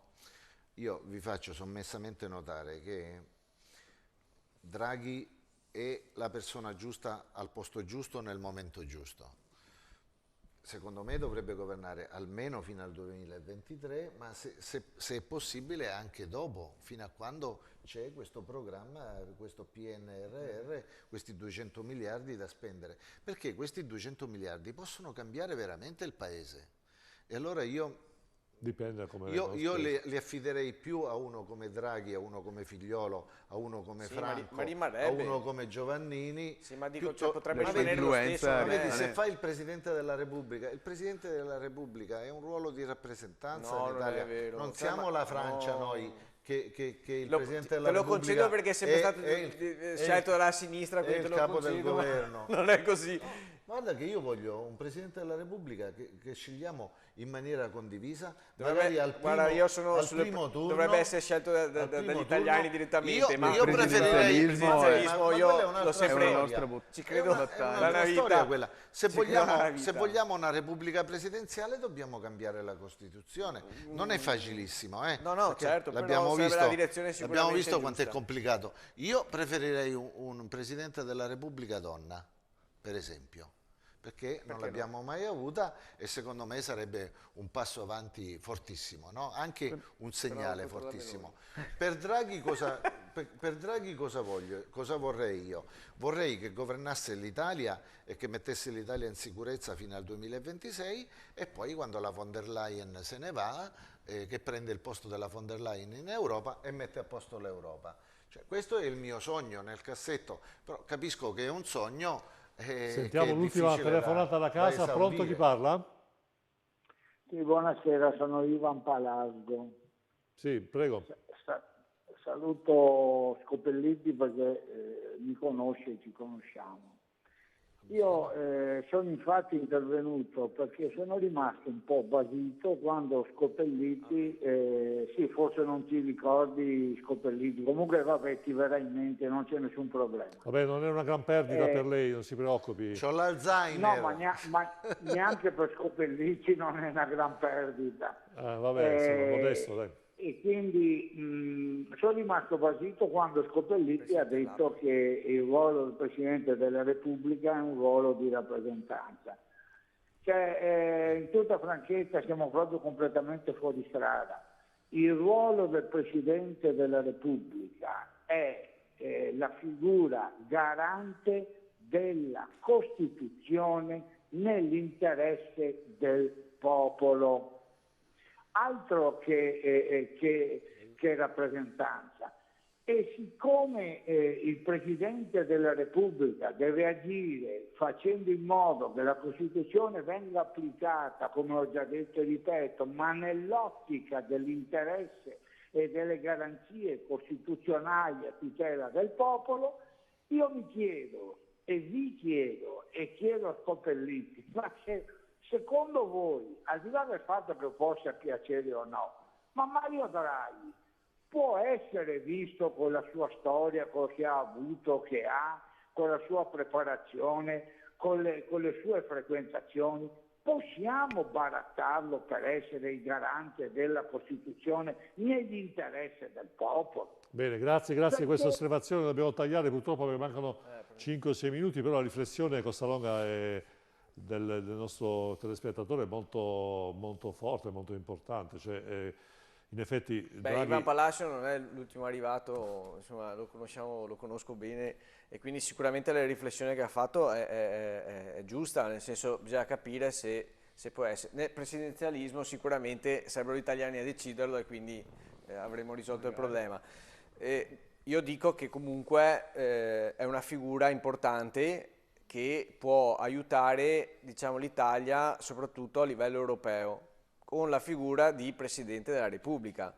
io vi faccio sommessamente notare che Draghi è la persona giusta al posto giusto nel momento giusto. Secondo me dovrebbe governare almeno fino al 2023, ma se è possibile anche dopo, fino a quando c'è questo programma, questo PNRR, questi 200 miliardi da spendere, perché questi 200 miliardi possono cambiare veramente il Paese. E allora dipende come io li affiderei più a uno come Draghi, a uno come Figliolo, a uno come Franco, a uno come Giovannini. Sì, ma dico, potrebbe rimanere lo stesso. Vedi, se fai il Presidente della Repubblica, il Presidente della Repubblica è un ruolo di rappresentanza dell'Italia. Non è vero. Non siamo la Francia noi. Che il Presidente della Repubblica te lo concedo perché è sempre stato scelto dalla sinistra, è il capo del governo. Non è così. Guarda che io voglio un Presidente della Repubblica che scegliamo in maniera condivisa, magari al primo turno. Dovrebbe essere scelto dagli italiani direttamente. Io preferirei il presidenzialismo, io l'ho sempre ci credo, è una storia quella. Se vogliamo una Repubblica presidenziale dobbiamo cambiare la Costituzione. Non è facilissimo, No, certo, l'abbiamo visto visto quanto è complicato. Io preferirei un Presidente della Repubblica donna, per esempio, perché non l'abbiamo mai avuta e secondo me sarebbe un passo avanti fortissimo, no? Anche un segnale fortissimo. Per Draghi cosa vorrei io? Vorrei che governasse l'Italia e che mettesse l'Italia in sicurezza fino al 2026 e poi quando la von der Leyen se ne va, che prende il posto della von der Leyen in Europa e mette a posto l'Europa. Cioè, questo è il mio sogno nel cassetto, però capisco che è un sogno. Sentiamo l'ultima telefonata da casa. Pronto, chi parla? Sì, buonasera, sono Ivan Palasgo. Sì, prego. Saluto Scopelliti perché mi conosce e ci conosciamo. Io sono infatti intervenuto perché sono rimasto un po' basito quando Scopelliti, sì, forse non ti ricordi Scopelliti, comunque vabbè, ti verrà in mente, non c'è nessun problema. Vabbè, non è una gran perdita per lei, non si preoccupi. C'ho l'Alzheimer. No, ma neanche per Scopelliti non è una gran perdita. Vabbè, sono modesto, dai. E quindi sono rimasto basito quando Scopelliti ha detto che il ruolo del Presidente della Repubblica è un ruolo di rappresentanza. Cioè, in tutta franchezza siamo proprio completamente fuori strada. Il ruolo del Presidente della Repubblica è la figura garante della Costituzione nell'interesse del popolo. Altro che rappresentanza. E siccome il Presidente della Repubblica deve agire facendo in modo che la Costituzione venga applicata, come ho già detto e ripeto, ma nell'ottica dell'interesse e delle garanzie costituzionali a tutela del popolo, io mi chiedo e vi chiedo e chiedo a Scopelliti, ma se secondo voi, al di là del fatto che possa piacere o no, ma Mario Draghi può essere visto con la sua storia, con che ha avuto, che ha, con la sua preparazione, con le sue frequentazioni, possiamo barattarlo per essere il garante della Costituzione nell'interesse del popolo? Bene, grazie di questa osservazione, dobbiamo tagliare purtroppo perché mancano 5-6 minuti, però la riflessione Costalonga del nostro telespettatore è molto, molto forte, molto importante. Cioè, in effetti Draghi... Ivan Palacio non è l'ultimo arrivato, insomma, lo conosco bene e quindi sicuramente la riflessione che ha fatto è giusta, nel senso bisogna capire se può essere. Nel presidenzialismo sicuramente sarebbero gli italiani a deciderlo e quindi avremmo risolto il problema. Io dico che comunque è una figura importante che può aiutare, diciamo, l'Italia soprattutto a livello europeo, con la figura di Presidente della Repubblica,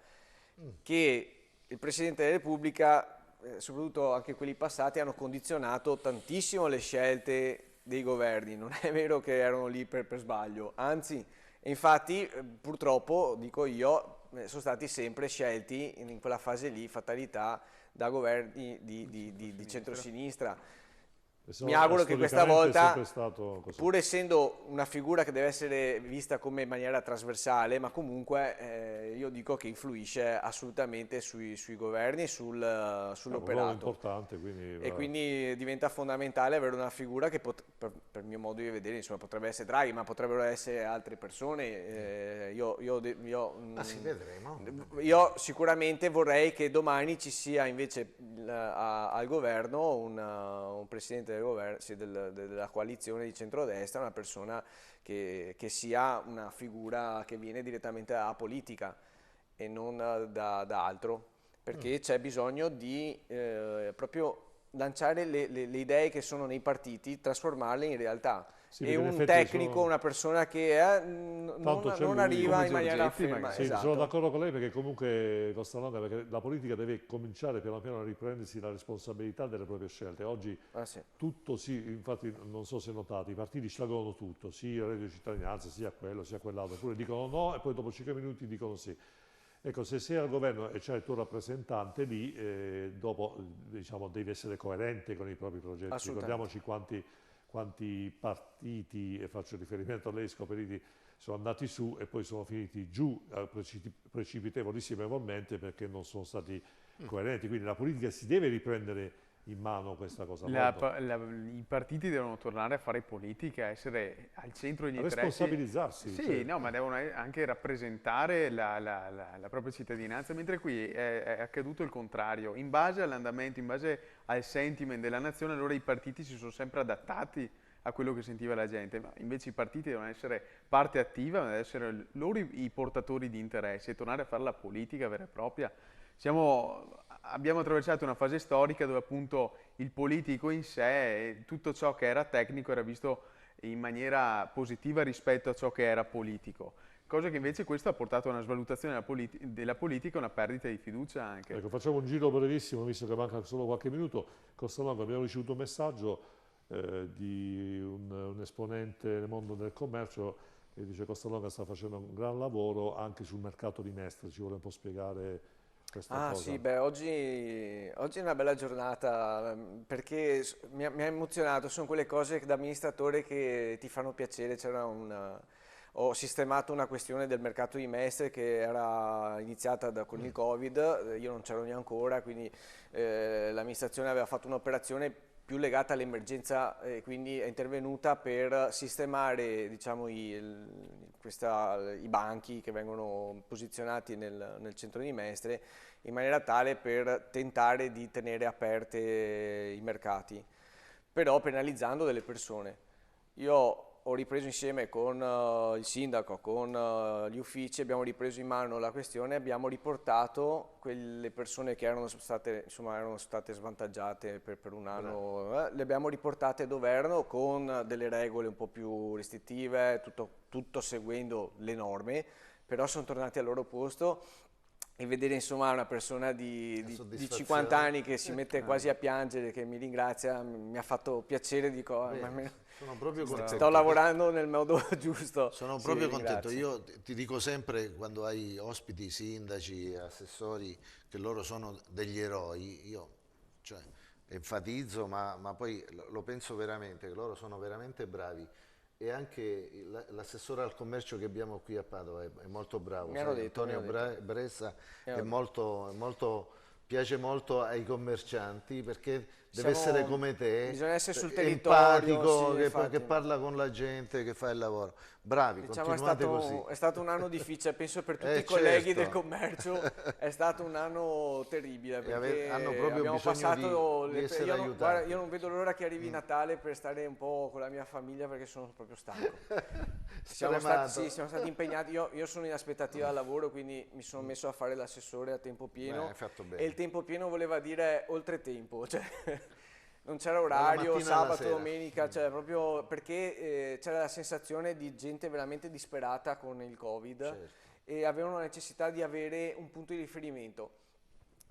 che il Presidente della Repubblica, soprattutto anche quelli passati, hanno condizionato tantissimo le scelte dei governi, non è vero che erano lì per sbaglio, anzi, infatti purtroppo, dico io, sono stati sempre scelti in quella fase lì, fatalità, da governi di centrosinistra. Mi auguro che questa volta, pur essendo una figura che deve essere vista come in maniera trasversale, ma comunque io dico che influisce assolutamente sui governi e sull'operato. E quindi diventa fondamentale avere una figura che, per il mio modo di vedere, insomma, potrebbe essere Draghi, ma potrebbero essere altre persone. Vedremo. Io sicuramente vorrei che domani ci sia invece al governo un presidente del governo, della coalizione di centrodestra, una persona che sia una figura che viene direttamente dalla politica e non da altro, perché c'è bisogno di proprio lanciare le idee che sono nei partiti, trasformarle in realtà. E un tecnico, una persona che non arriva in maniera ferma. Sì, esatto. Sono d'accordo con lei perché comunque Costalonga, perché la politica deve cominciare piano piano a riprendersi la responsabilità delle proprie scelte. Oggi tutto infatti non so se notate, i partiti scelgono tutto, sì, il reddito di cittadinanza, sia quello, sia quell'altro, oppure dicono no e poi dopo 5 minuti dicono sì. Ecco, se sei al governo e c'è il tuo rappresentante lì, dopo diciamo, devi essere coerente con i propri progetti. Ricordiamoci quanti partiti, e faccio riferimento a lei, Scopelliti, sono andati su e poi sono finiti giù precipitevolmente perché non sono stati coerenti. Quindi la politica si deve riprendere in mano questa cosa. I partiti devono tornare a fare politica, essere al centro degli interessi. Responsabilizzarsi. Sì, cioè. no, ma devono anche rappresentare la propria cittadinanza, mentre qui è accaduto il contrario. In base all'andamento, in base al sentiment della nazione, allora i partiti si sono sempre adattati a quello che sentiva la gente, ma invece i partiti devono essere parte attiva, devono essere loro i portatori di interessi e tornare a fare la politica vera e propria. Abbiamo attraversato una fase storica dove appunto il politico in sé e tutto ciò che era tecnico era visto in maniera positiva rispetto a ciò che era politico, cosa che invece questo ha portato a una svalutazione della politica e una perdita di fiducia anche. Ecco, facciamo un giro brevissimo, visto che manca solo qualche minuto. Costolongo, abbiamo ricevuto un messaggio di un esponente nel mondo del commercio che dice: Costolongo sta facendo un gran lavoro anche sul mercato di Mestre. Ci vuole un po' spiegare questa cosa? Sì, beh, oggi è una bella giornata perché mi ha emozionato, sono quelle cose da amministratore che ti fanno piacere. Ho sistemato una questione del mercato di Mestre che era iniziata con il Covid, io non c'ero neanche ancora, quindi l'amministrazione aveva fatto un'operazione più legata all'emergenza, quindi è intervenuta per sistemare, diciamo, i banchi che vengono posizionati nel centro di Mestre in maniera tale per tentare di tenere aperte i mercati, però penalizzando delle persone. Io ho ripreso insieme con il sindaco, con gli uffici, abbiamo ripreso in mano la questione, abbiamo riportato quelle persone che erano state svantaggiate per un anno, le abbiamo riportate dove erano con delle regole un po' più restrittive, tutto seguendo le norme, però sono tornati al loro posto. E vedere insomma una persona di 50 anni che si mette quasi a piangere, che mi ringrazia, mi ha fatto piacere, dico, sono proprio contento. Sto lavorando nel modo giusto. Sono proprio contento. Io ti dico sempre, quando hai ospiti, sindaci, assessori, che loro sono degli eroi, io enfatizzo, ma poi lo penso veramente, che loro sono veramente bravi. E anche l'assessore al commercio che abbiamo qui a Padova è molto bravo, Antonio Bressa piace molto ai commercianti perché deve essere come te, bisogna essere sul territorio, empatico, che parla con la gente, che fa il lavoro. Bravi, diciamo, continuate così. È stato un anno difficile, penso per tutti i colleghi del commercio, è stato un anno terribile perché hanno proprio abbiamo passato di essere aiutati. Io non vedo l'ora che arrivi Natale per stare un po' con la mia famiglia perché sono proprio stanco. Siamo stati impegnati, io sono in aspettativa al lavoro, quindi mi sono messo a fare l'assessore a tempo pieno. E il tempo pieno voleva dire oltretempo, cioè non c'era orario, sabato, domenica, cioè proprio perché c'era la sensazione di gente veramente disperata con il Covid e avevano la necessità di avere un punto di riferimento.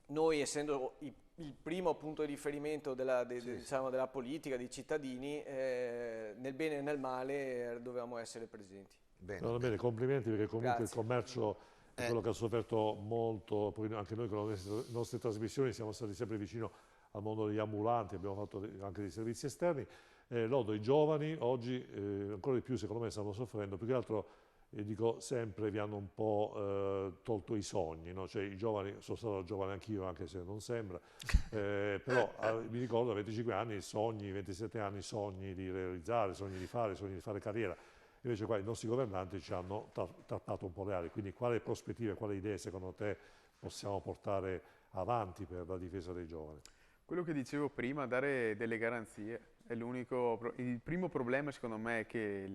Noi, essendo il primo punto di riferimento della politica, dei cittadini, nel bene e nel male dovevamo essere presenti. Bene, complimenti, perché comunque il commercio è quello che ha sofferto molto, poi anche noi con le nostre trasmissioni siamo stati sempre vicino al mondo degli ambulanti, abbiamo fatto anche dei servizi esterni. Lodo, i giovani oggi ancora di più secondo me stanno soffrendo, più che altro dico sempre vi hanno un po' tolto i sogni, no? Cioè, i giovani, sono stato giovane anch'io anche se non sembra, però mi ricordo a 25 anni sogni, 27 anni sogni di realizzare, sogni di fare carriera. Invece qua i nostri governanti ci hanno trattato un po' le ali, quindi quali prospettive, quali idee secondo te possiamo portare avanti per la difesa dei giovani? Quello che dicevo prima, dare delle garanzie, è il primo problema secondo me è che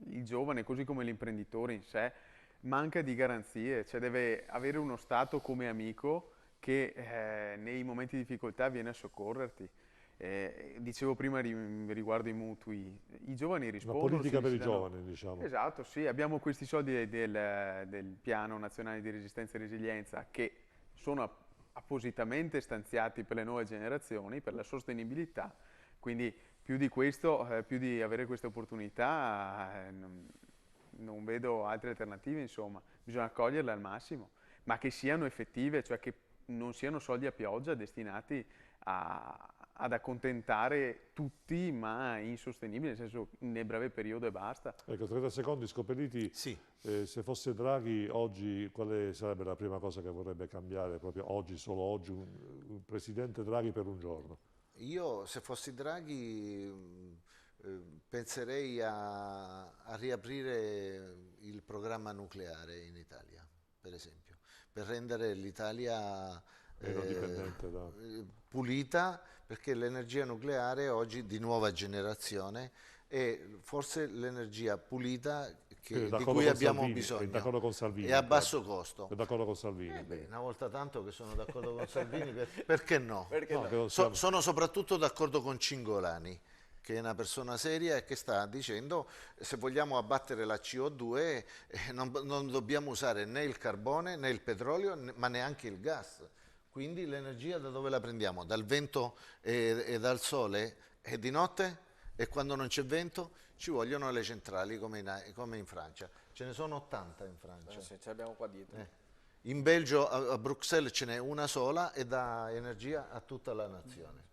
il giovane, così come l'imprenditore in sé, manca di garanzie, cioè deve avere uno Stato come amico che nei momenti di difficoltà viene a soccorrerti. Dicevo prima riguardo i mutui, i giovani rispondono. La politica per i giovani, diciamo. Esatto, sì, abbiamo questi soldi del Piano Nazionale di Resistenza e Resilienza che sono appositamente stanziati per le nuove generazioni, per la sostenibilità, quindi più di questo, più di avere queste opportunità, non vedo altre alternative, insomma, bisogna coglierle al massimo, ma che siano effettive, cioè che non siano soldi a pioggia destinati ad accontentare tutti, ma insostenibili, nel senso nel breve periodo e basta. Ecco, 30 secondi, Scopelliti, se fosse Draghi oggi, quale sarebbe la prima cosa che vorrebbe cambiare proprio oggi, solo oggi, un presidente Draghi per un giorno? io se fossi Draghi penserei a riaprire il programma nucleare in Italia, per esempio, per rendere l'Italia Meno dipendente pulita, perché l'energia nucleare oggi di nuova generazione è forse l'energia pulita di cui abbiamo bisogno, d'accordo con Salvini, e a basso costo. È d'accordo con Salvini. Una volta tanto che sono d'accordo con Salvini, perché no? Perché no? Sono soprattutto d'accordo con Cingolani, che è una persona seria e che sta dicendo se vogliamo abbattere la CO2 non dobbiamo usare né il carbone né il petrolio ma neanche il gas. Quindi l'energia da dove la prendiamo? Dal vento e dal sole e di notte? E quando non c'è vento ci vogliono le centrali come in Francia. Ce ne sono 80 in Francia. Sì, ce l'abbiamo qua dietro. In Belgio, a Bruxelles, ce n'è una sola e dà energia a tutta la nazione.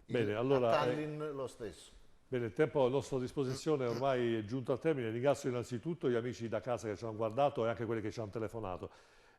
Bene, allora, a Tallinn lo stesso. Bene, il tempo a nostra disposizione ormai è giunto al termine. Ringrazio innanzitutto gli amici da casa che ci hanno guardato e anche quelli che ci hanno telefonato.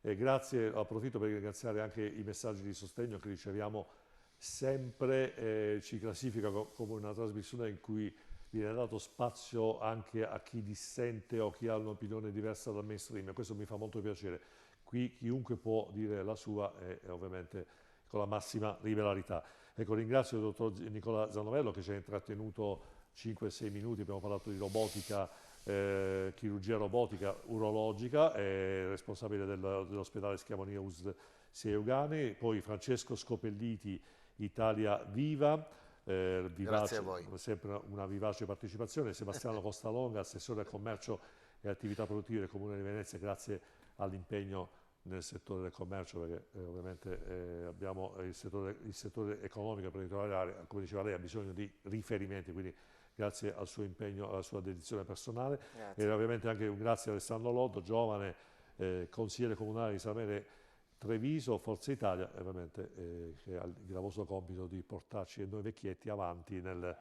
E grazie, approfitto per ringraziare anche i messaggi di sostegno che riceviamo sempre, ci classifica come una trasmissione in cui viene dato spazio anche a chi dissente o chi ha un'opinione diversa dal mainstream, e questo mi fa molto piacere. Qui chiunque può dire la sua e ovviamente con la massima liberalità. Ecco, ringrazio il dottor Nicola Zanovello che ci ha intrattenuto 5-6 minuti, abbiamo parlato di robotica, chirurgia robotica urologica, responsabile dell'ospedale Schiavoni USL 6 Euganei, poi Francesco Scopelliti, Italia Viva, Grazie a voi. Sempre una vivace partecipazione, Sebastiano Costalonga, assessore al commercio e attività produttive del Comune di Venezia, grazie all'impegno nel settore del commercio, perché ovviamente abbiamo il settore economico imprenditoriale, come diceva lei, ha bisogno di riferimenti, quindi grazie al suo impegno, alla sua dedizione personale. Grazie. E ovviamente anche un grazie a Alessandro Loddo, giovane consigliere comunale di Salamere Treviso, Forza Italia, e ovviamente che ha il gravoso compito di portarci noi vecchietti avanti nel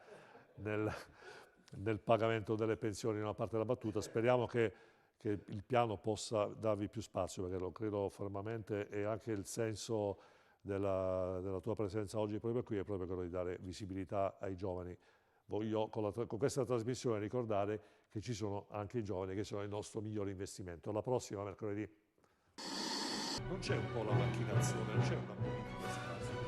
pagamento delle pensioni nella parte della battuta. Speriamo che il piano possa darvi più spazio, perché lo credo fermamente, e anche il senso della tua presenza oggi proprio qui è proprio quello di dare visibilità ai giovani. Voglio con questa trasmissione ricordare che ci sono anche i giovani che sono il nostro migliore investimento. Alla prossima mercoledì. Non c'è un po' la macchinazione, non c'è una politica.